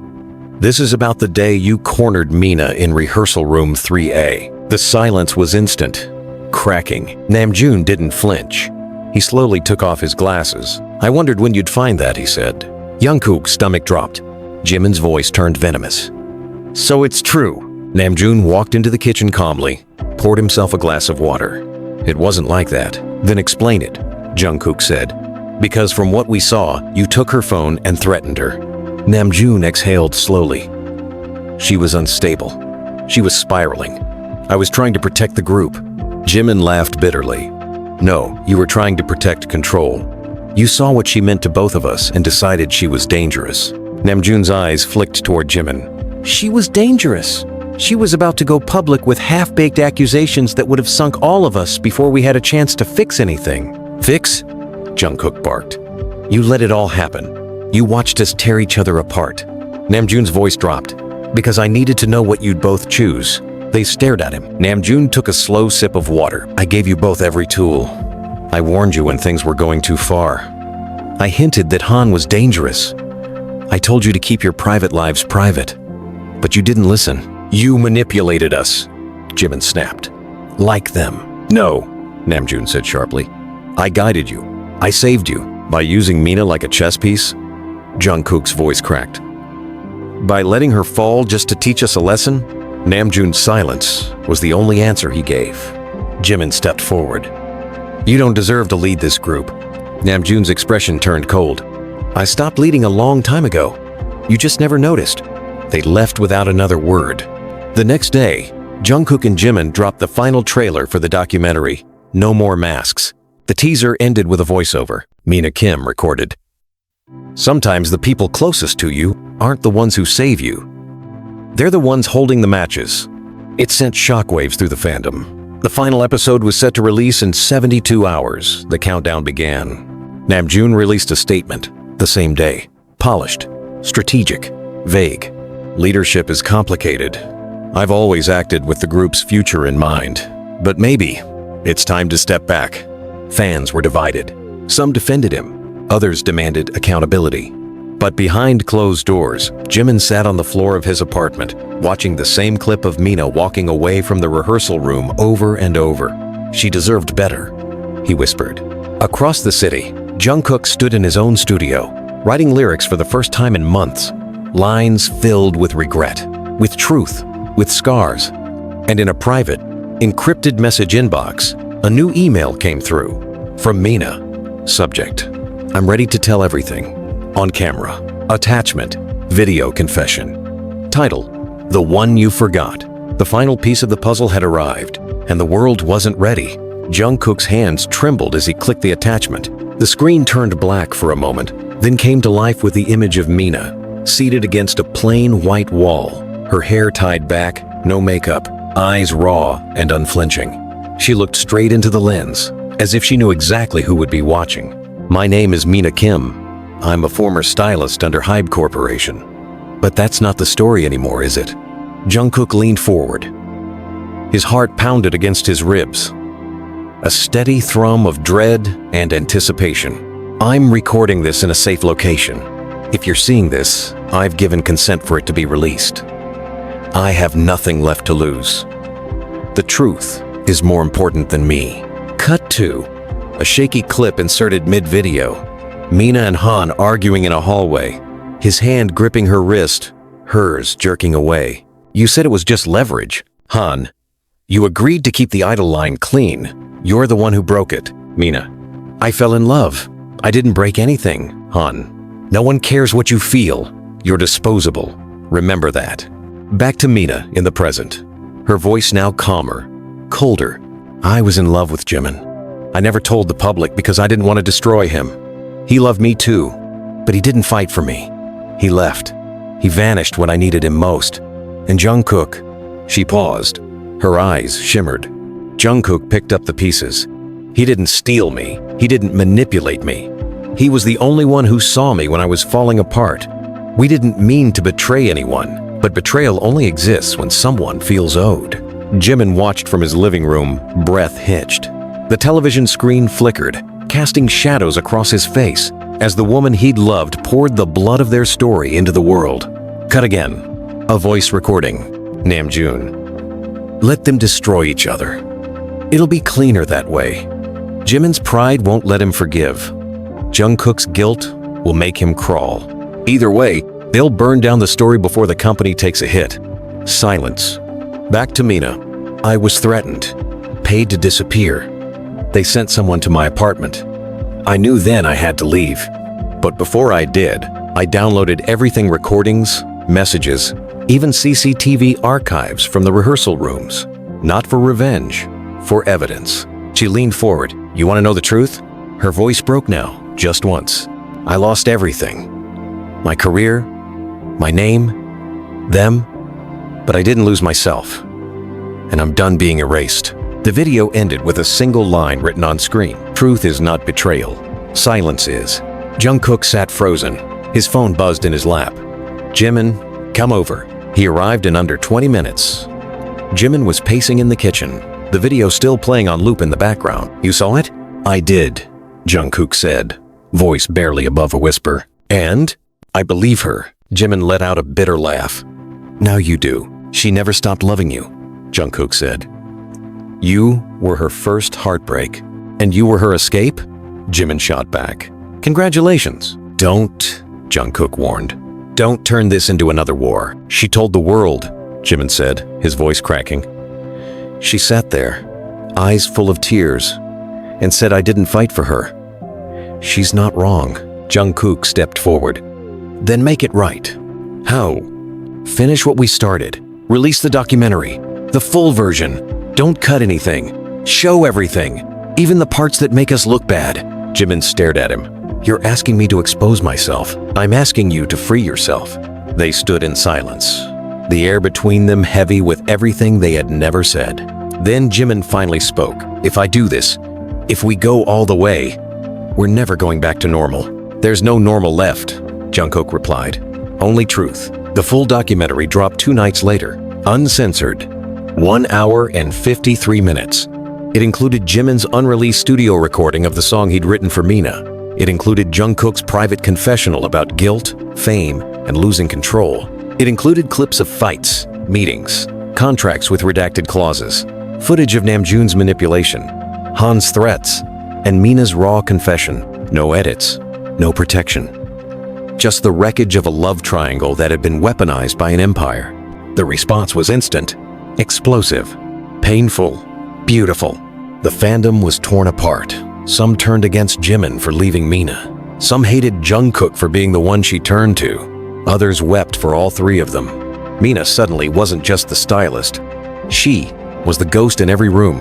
This is about the day you cornered Mina in rehearsal room 3A. The silence was instant, cracking. Namjoon didn't flinch. He slowly took off his glasses. I wondered when you'd find that, he said. Jungkook's stomach dropped. Jimin's voice turned venomous. So it's true. Namjoon walked into the kitchen calmly, poured himself a glass of water. It wasn't like that. Then explain it, Jungkook said. Because from what we saw, you took her phone and threatened her. Namjoon exhaled slowly. She was unstable. She was spiraling. I was trying to protect the group. Jimin laughed bitterly. No, you were trying to protect control. You saw what she meant to both of us and decided she was dangerous. Namjoon's eyes flicked toward Jimin. She was dangerous. She was about to go public with half-baked accusations that would have sunk all of us before we had a chance to fix anything. Fix? Jungkook barked. You let it all happen. You watched us tear each other apart. Namjoon's voice dropped. Because I needed to know what you'd both choose. They stared at him. Namjoon took a slow sip of water. I gave you both every tool. I warned you when things were going too far. I hinted that Han was dangerous. I told you to keep your private lives private. But you didn't listen. You manipulated us, Jimin snapped. Like them. No, Namjoon said sharply. I guided you. I saved you. By using Mina like a chess piece? Jungkook's voice cracked. By letting her fall just to teach us a lesson? Namjoon's silence was the only answer he gave. Jimin stepped forward. You don't deserve to lead this group. Namjoon's expression turned cold. I stopped leading a long time ago. You just never noticed. They left without another word. The next day, Jungkook and Jimin dropped the final trailer for the documentary, No More Masks. The teaser ended with a voiceover. Mina Kim recorded. Sometimes the people closest to you aren't the ones who save you. They're the ones holding the matches. It sent shockwaves through the fandom. The final episode was set to release in 72 hours. The countdown began. Namjoon released a statement. the same day. Polished, strategic, vague. Leadership is complicated. I've always acted with the group's future in mind. But maybe it's time to step back. Fans were divided. Some defended him. Others demanded accountability. But behind closed doors, Jimin sat on the floor of his apartment, watching the same clip of Mina walking away from the rehearsal room over and over. She deserved better, he whispered. Across the city, Jungkook stood in his own studio, writing lyrics for the first time in months. Lines filled with regret, with truth, with scars. And in a private, encrypted message inbox, a new email came through. From Mina. Subject: I'm ready to tell everything. On camera. Attachment: video confession. Title: The One You Forgot. The final piece of the puzzle had arrived, and the world wasn't ready. Jungkook's hands trembled as he clicked the attachment. The screen turned black for a moment, then came to life with the image of Mina, seated against a plain white wall, her hair tied back, no makeup, eyes raw and unflinching. She looked straight into the lens, as if she knew exactly who would be watching. My name is Mina Kim. I'm a former stylist under Hybe Corporation. But that's not the story anymore, is it? Jungkook leaned forward. His heart pounded against his ribs. A steady thrum of dread and anticipation. I'm recording this in a safe location. If you're seeing this, I've given consent for it to be released. I have nothing left to lose. The truth is more important than me. Cut to a shaky clip inserted mid-video. Mina and Han arguing in a hallway, his hand gripping her wrist, hers jerking away. You said it was just leverage. Han, you agreed to keep the idol line clean. You're the one who broke it. Mina, I fell in love. I didn't break anything. Han, no one cares what you feel. You're disposable. Remember that. Back to Mina in the present. Her voice now calmer, colder. I was in love with Jimin. I never told the public because I didn't want to destroy him. He loved me too, but he didn't fight for me. He left. He vanished when I needed him most. And Jungkook, she paused. Her eyes shimmered. Jungkook picked up the pieces. He didn't steal me. He didn't manipulate me. He was the only one who saw me when I was falling apart. We didn't mean to betray anyone, but betrayal only exists when someone feels owed. Jimin watched from his living room, breath hitched. The television screen flickered, casting shadows across his face as the woman he'd loved poured the blood of their story into the world. Cut again. A voice recording. Namjoon. Let them destroy each other. It'll be cleaner that way. Jimin's pride won't let him forgive. Jungkook's guilt will make him crawl. Either way, they'll burn down the story before the company takes a hit. Silence. Back to Mina. I was threatened, paid to disappear. They sent someone to my apartment. I knew then I had to leave. But before I did, I downloaded everything: recordings, messages, even CCTV archives from the rehearsal rooms. Not for revenge, for evidence. She leaned forward. You want to know the truth? Her voice broke now, just once. I lost everything. My career, my name, them, but I didn't lose myself. And I'm done being erased. The video ended with a single line written on screen. Truth is not betrayal. Silence is. Jungkook sat frozen. His phone buzzed in his lap. Jimin, come over. He arrived in under 20 minutes. Jimin was pacing in the kitchen, the video still playing on loop in the background. You saw it? I did, Jungkook said, voice barely above a whisper. And? I believe her. Jimin let out a bitter laugh. Now you do. She never stopped loving you, Jungkook said. You were her first heartbreak, and you were her escape? Jimin shot back. Congratulations. Don't, Jungkook warned. Don't turn this into another war. She told the world, Jimin said, his voice cracking. She sat there, eyes full of tears, and said I didn't fight for her. She's not wrong. Jungkook stepped forward. Then make it right. How? Finish what we started. Release the documentary, the full version. Don't cut anything. Show everything, even the parts that make us look bad. Jimin stared at him. You're asking me to expose myself. I'm asking you to free yourself. They stood in silence, the air between them heavy with everything they had never said. Then Jimin finally spoke. If I do this, if we go all the way, we're never going back to normal. There's no normal left, Jungkook replied. Only truth. The full documentary dropped 2 nights later, uncensored. 1 hour and 53 minutes. It included Jimin's unreleased studio recording of the song he'd written for Mina. It included Jungkook's private confessional about guilt, fame, and losing control. It included clips of fights, meetings, contracts with redacted clauses, footage of Namjoon's manipulation, Han's threats, and Mina's raw confession. No edits, no protection. Just the wreckage of a love triangle that had been weaponized by an empire. The response was instant, explosive, painful, beautiful. The fandom was torn apart. Some turned against Jimin for leaving Mina. Some hated Jungkook for being the one she turned to. Others wept for all 3 of them. Mina suddenly wasn't just the stylist. She was the ghost in every room.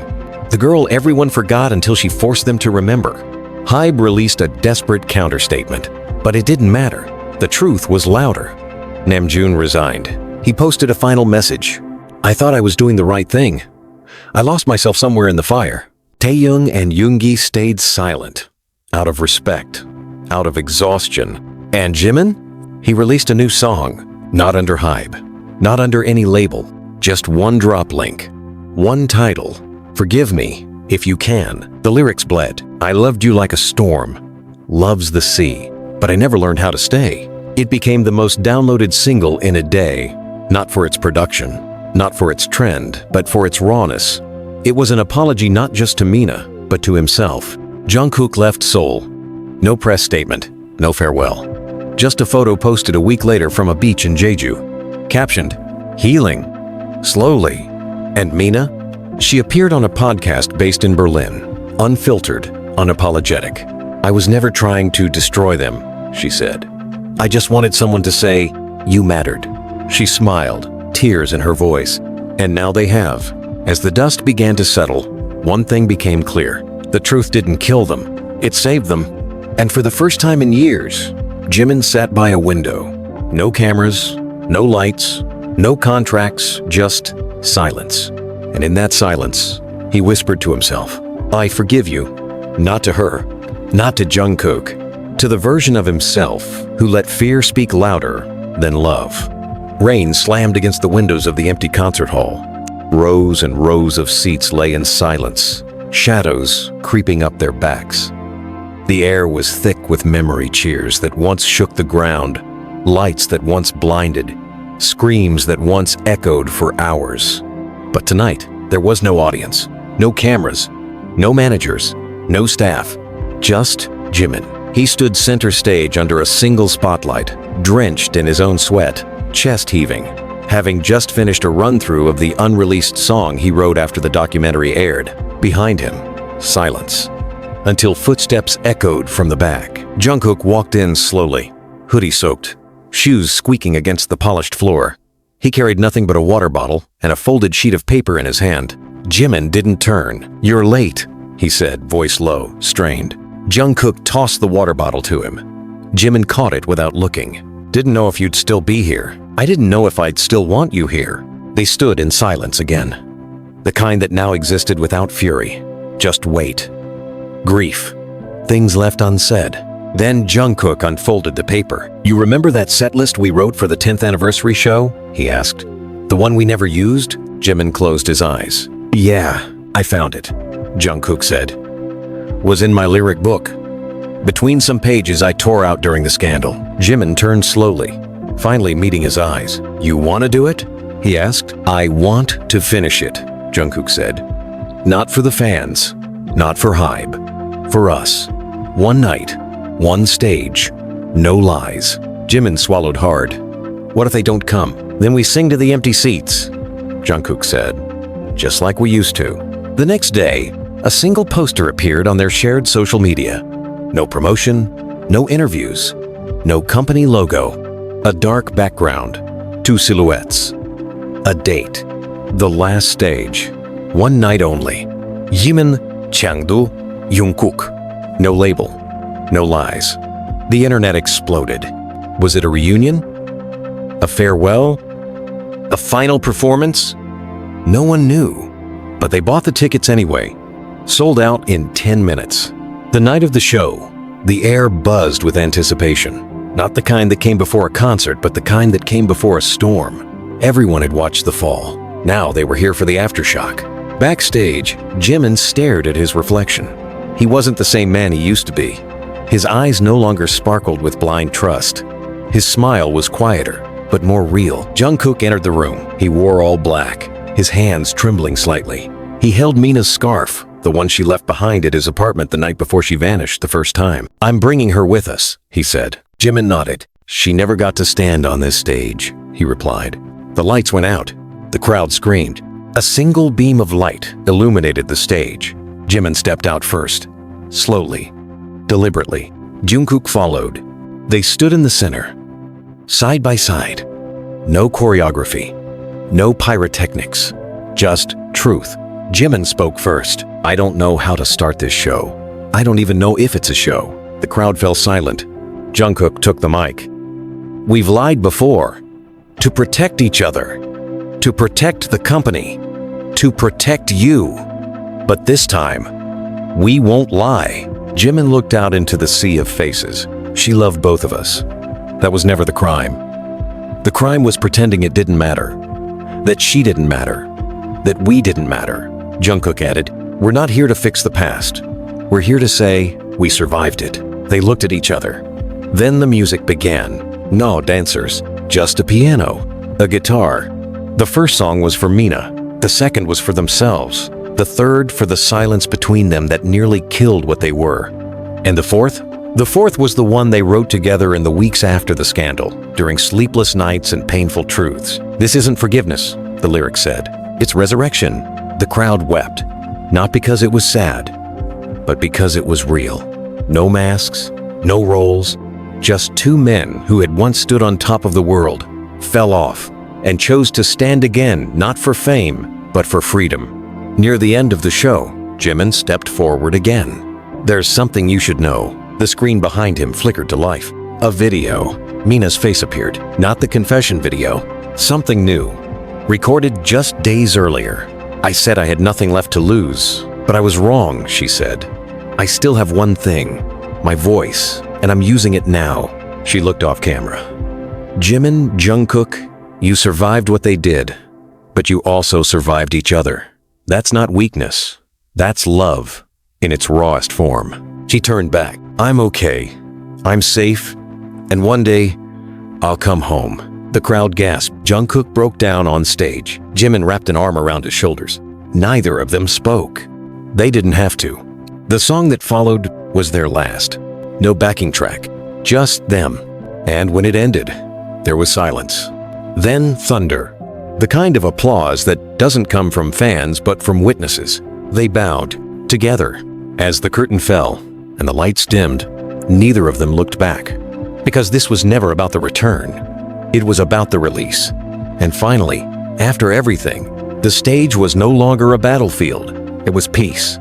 The girl everyone forgot until she forced them to remember. Hybe released a desperate counterstatement, but it didn't matter. The truth was louder. Namjoon resigned. He posted a final message. I thought I was doing the right thing. I lost myself somewhere in the fire. Taehyung and Yoongi stayed silent, out of respect, out of exhaustion. And Jimin? He released a new song, not under Hybe, not under any label, just one drop link, one title, Forgive Me, If You Can. The lyrics bled. I loved you like a storm, loves the sea, but I never learned how to stay. It became the most downloaded single in a day, not for its production, not for its trend, but for its rawness. It was an apology not just to Mina, but to himself. Jungkook left Seoul. No press statement, no farewell. Just a photo posted a week later from a beach in Jeju. Captioned, Healing, Slowly. And Mina? She appeared on a podcast based in Berlin, unfiltered, unapologetic. I was never trying to destroy them, she said. I just wanted someone to say, you mattered. She smiled, tears in her voice. And now they have. As the dust began to settle, one thing became clear. The truth didn't kill them. It saved them. And for the first time in years, Jimin sat by a window. No cameras, no lights, no contracts, just silence. And in that silence, he whispered to himself, I forgive you. Not to her, not to Jungkook, to the version of himself who let fear speak louder than love. Rain slammed against the windows of the empty concert hall. Rows and rows of seats lay in silence, shadows creeping up their backs. The air was thick with memory cheers that once shook the ground, lights that once blinded, screams that once echoed for hours. But tonight, there was no audience, no cameras, no managers, no staff, just Jimin. He stood center stage under a single spotlight, drenched in his own sweat, chest heaving, having just finished a run-through of the unreleased song he wrote after the documentary aired. Behind him, silence. Until footsteps echoed from the back. Jungkook walked in slowly, hoodie soaked, shoes squeaking against the polished floor. He carried nothing but a water bottle and a folded sheet of paper in his hand. Jimin didn't turn. You're late, he said, voice low, strained. Jungkook tossed the water bottle to him. Jimin caught it without looking. Didn't know if you'd still be here. I didn't know if I'd still want you here. They stood in silence again. The kind that now existed without fury. Just weight. Grief. Things left unsaid. Then Jungkook unfolded the paper. You remember that set list we wrote for the 10th anniversary show? He asked. The one we never used? Jimin closed his eyes. Yeah, I found it, Jungkook said. Was in my lyric book. Between some pages I tore out during the scandal. Jimin turned slowly, finally meeting his eyes. You want to do it? He asked. I want to finish it, Jungkook said. Not for the fans, not for Hybe, for us. One night, one stage, no lies. Jimin swallowed hard. What if they don't come? Then we sing to the empty seats, Jungkook said. Just like we used to. The next day, a single poster appeared on their shared social media. No promotion, no interviews, no company logo. A dark background, 2 silhouettes. A date. The last stage. One night only. Jimin, Changdu, Jungkook. No label. No lies. The internet exploded. Was it a reunion? A farewell? A final performance? No one knew. But they bought the tickets anyway. Sold out in 10 minutes. The night of the show, The air buzzed with anticipation. Not the kind that came before a concert, but the kind that came before a storm. Everyone had watched the fall. Now they were here for the aftershock. Backstage, Jimin stared at his reflection. He wasn't the same man he used to be. His eyes no longer sparkled with blind trust. His smile was quieter, but more real. Jungkook entered the room. He wore all black, his hands trembling slightly. He held Mina's scarf, the one she left behind at his apartment the night before she vanished the first time. "I'm bringing her with us," he said. Jimin nodded. "She never got to stand on this stage," he replied. The lights went out. The crowd screamed. A single beam of light illuminated the stage. Jimin stepped out first, slowly, deliberately. Jungkook followed. They stood in the center, side by side. No choreography, no pyrotechnics, just truth. Jimin spoke first. "I don't know how to start this show. I don't even know if it's a show." The crowd fell silent. Jungkook took the mic. "We've lied before. To protect each other. To protect the company. To protect you. But this time, we won't lie." Jimin looked out into the sea of faces. She loved both of us. That was never the crime. The crime was pretending it didn't matter. That she didn't matter. That we didn't matter. Jungkook added, "We're not here to fix the past. We're here to say, we survived it." They looked at each other. Then the music began. No dancers, just a piano, a guitar. The first song was for Mina. The second was for themselves. The third for the silence between them that nearly killed what they were. And the fourth? The fourth was the one they wrote together in the weeks after the scandal, during sleepless nights and painful truths. "This isn't forgiveness," the lyric said. "It's resurrection." The crowd wept, not because it was sad, but because it was real. No masks, no roles, just two men who had once stood on top of the world, fell off, and chose to stand again, not for fame, but for freedom. Near the end of the show, Jimin stepped forward again. "There's something you should know." The screen behind him flickered to life. A video. Mina's face appeared. Not the confession video. Something new. Recorded just days earlier. "I said I had nothing left to lose, but I was wrong," she said. "I still have one thing. My voice, and I'm using it now." She looked off camera. "Jimin, Jungkook, you survived what they did, but you also survived each other. That's not weakness. That's love, in its rawest form." She turned back. "I'm okay. I'm safe. And one day, I'll come home." The crowd gasped. Jungkook broke down on stage. Jimin wrapped an arm around his shoulders. Neither of them spoke. They didn't have to. The song that followed was their last. No backing track. Just them. And when it ended, there was silence. Then thunder. The kind of applause that doesn't come from fans but from witnesses. They bowed, together. As the curtain fell and the lights dimmed, neither of them looked back. Because this was never about the return. It was about the release. And finally, after everything, the stage was no longer a battlefield. It was peace.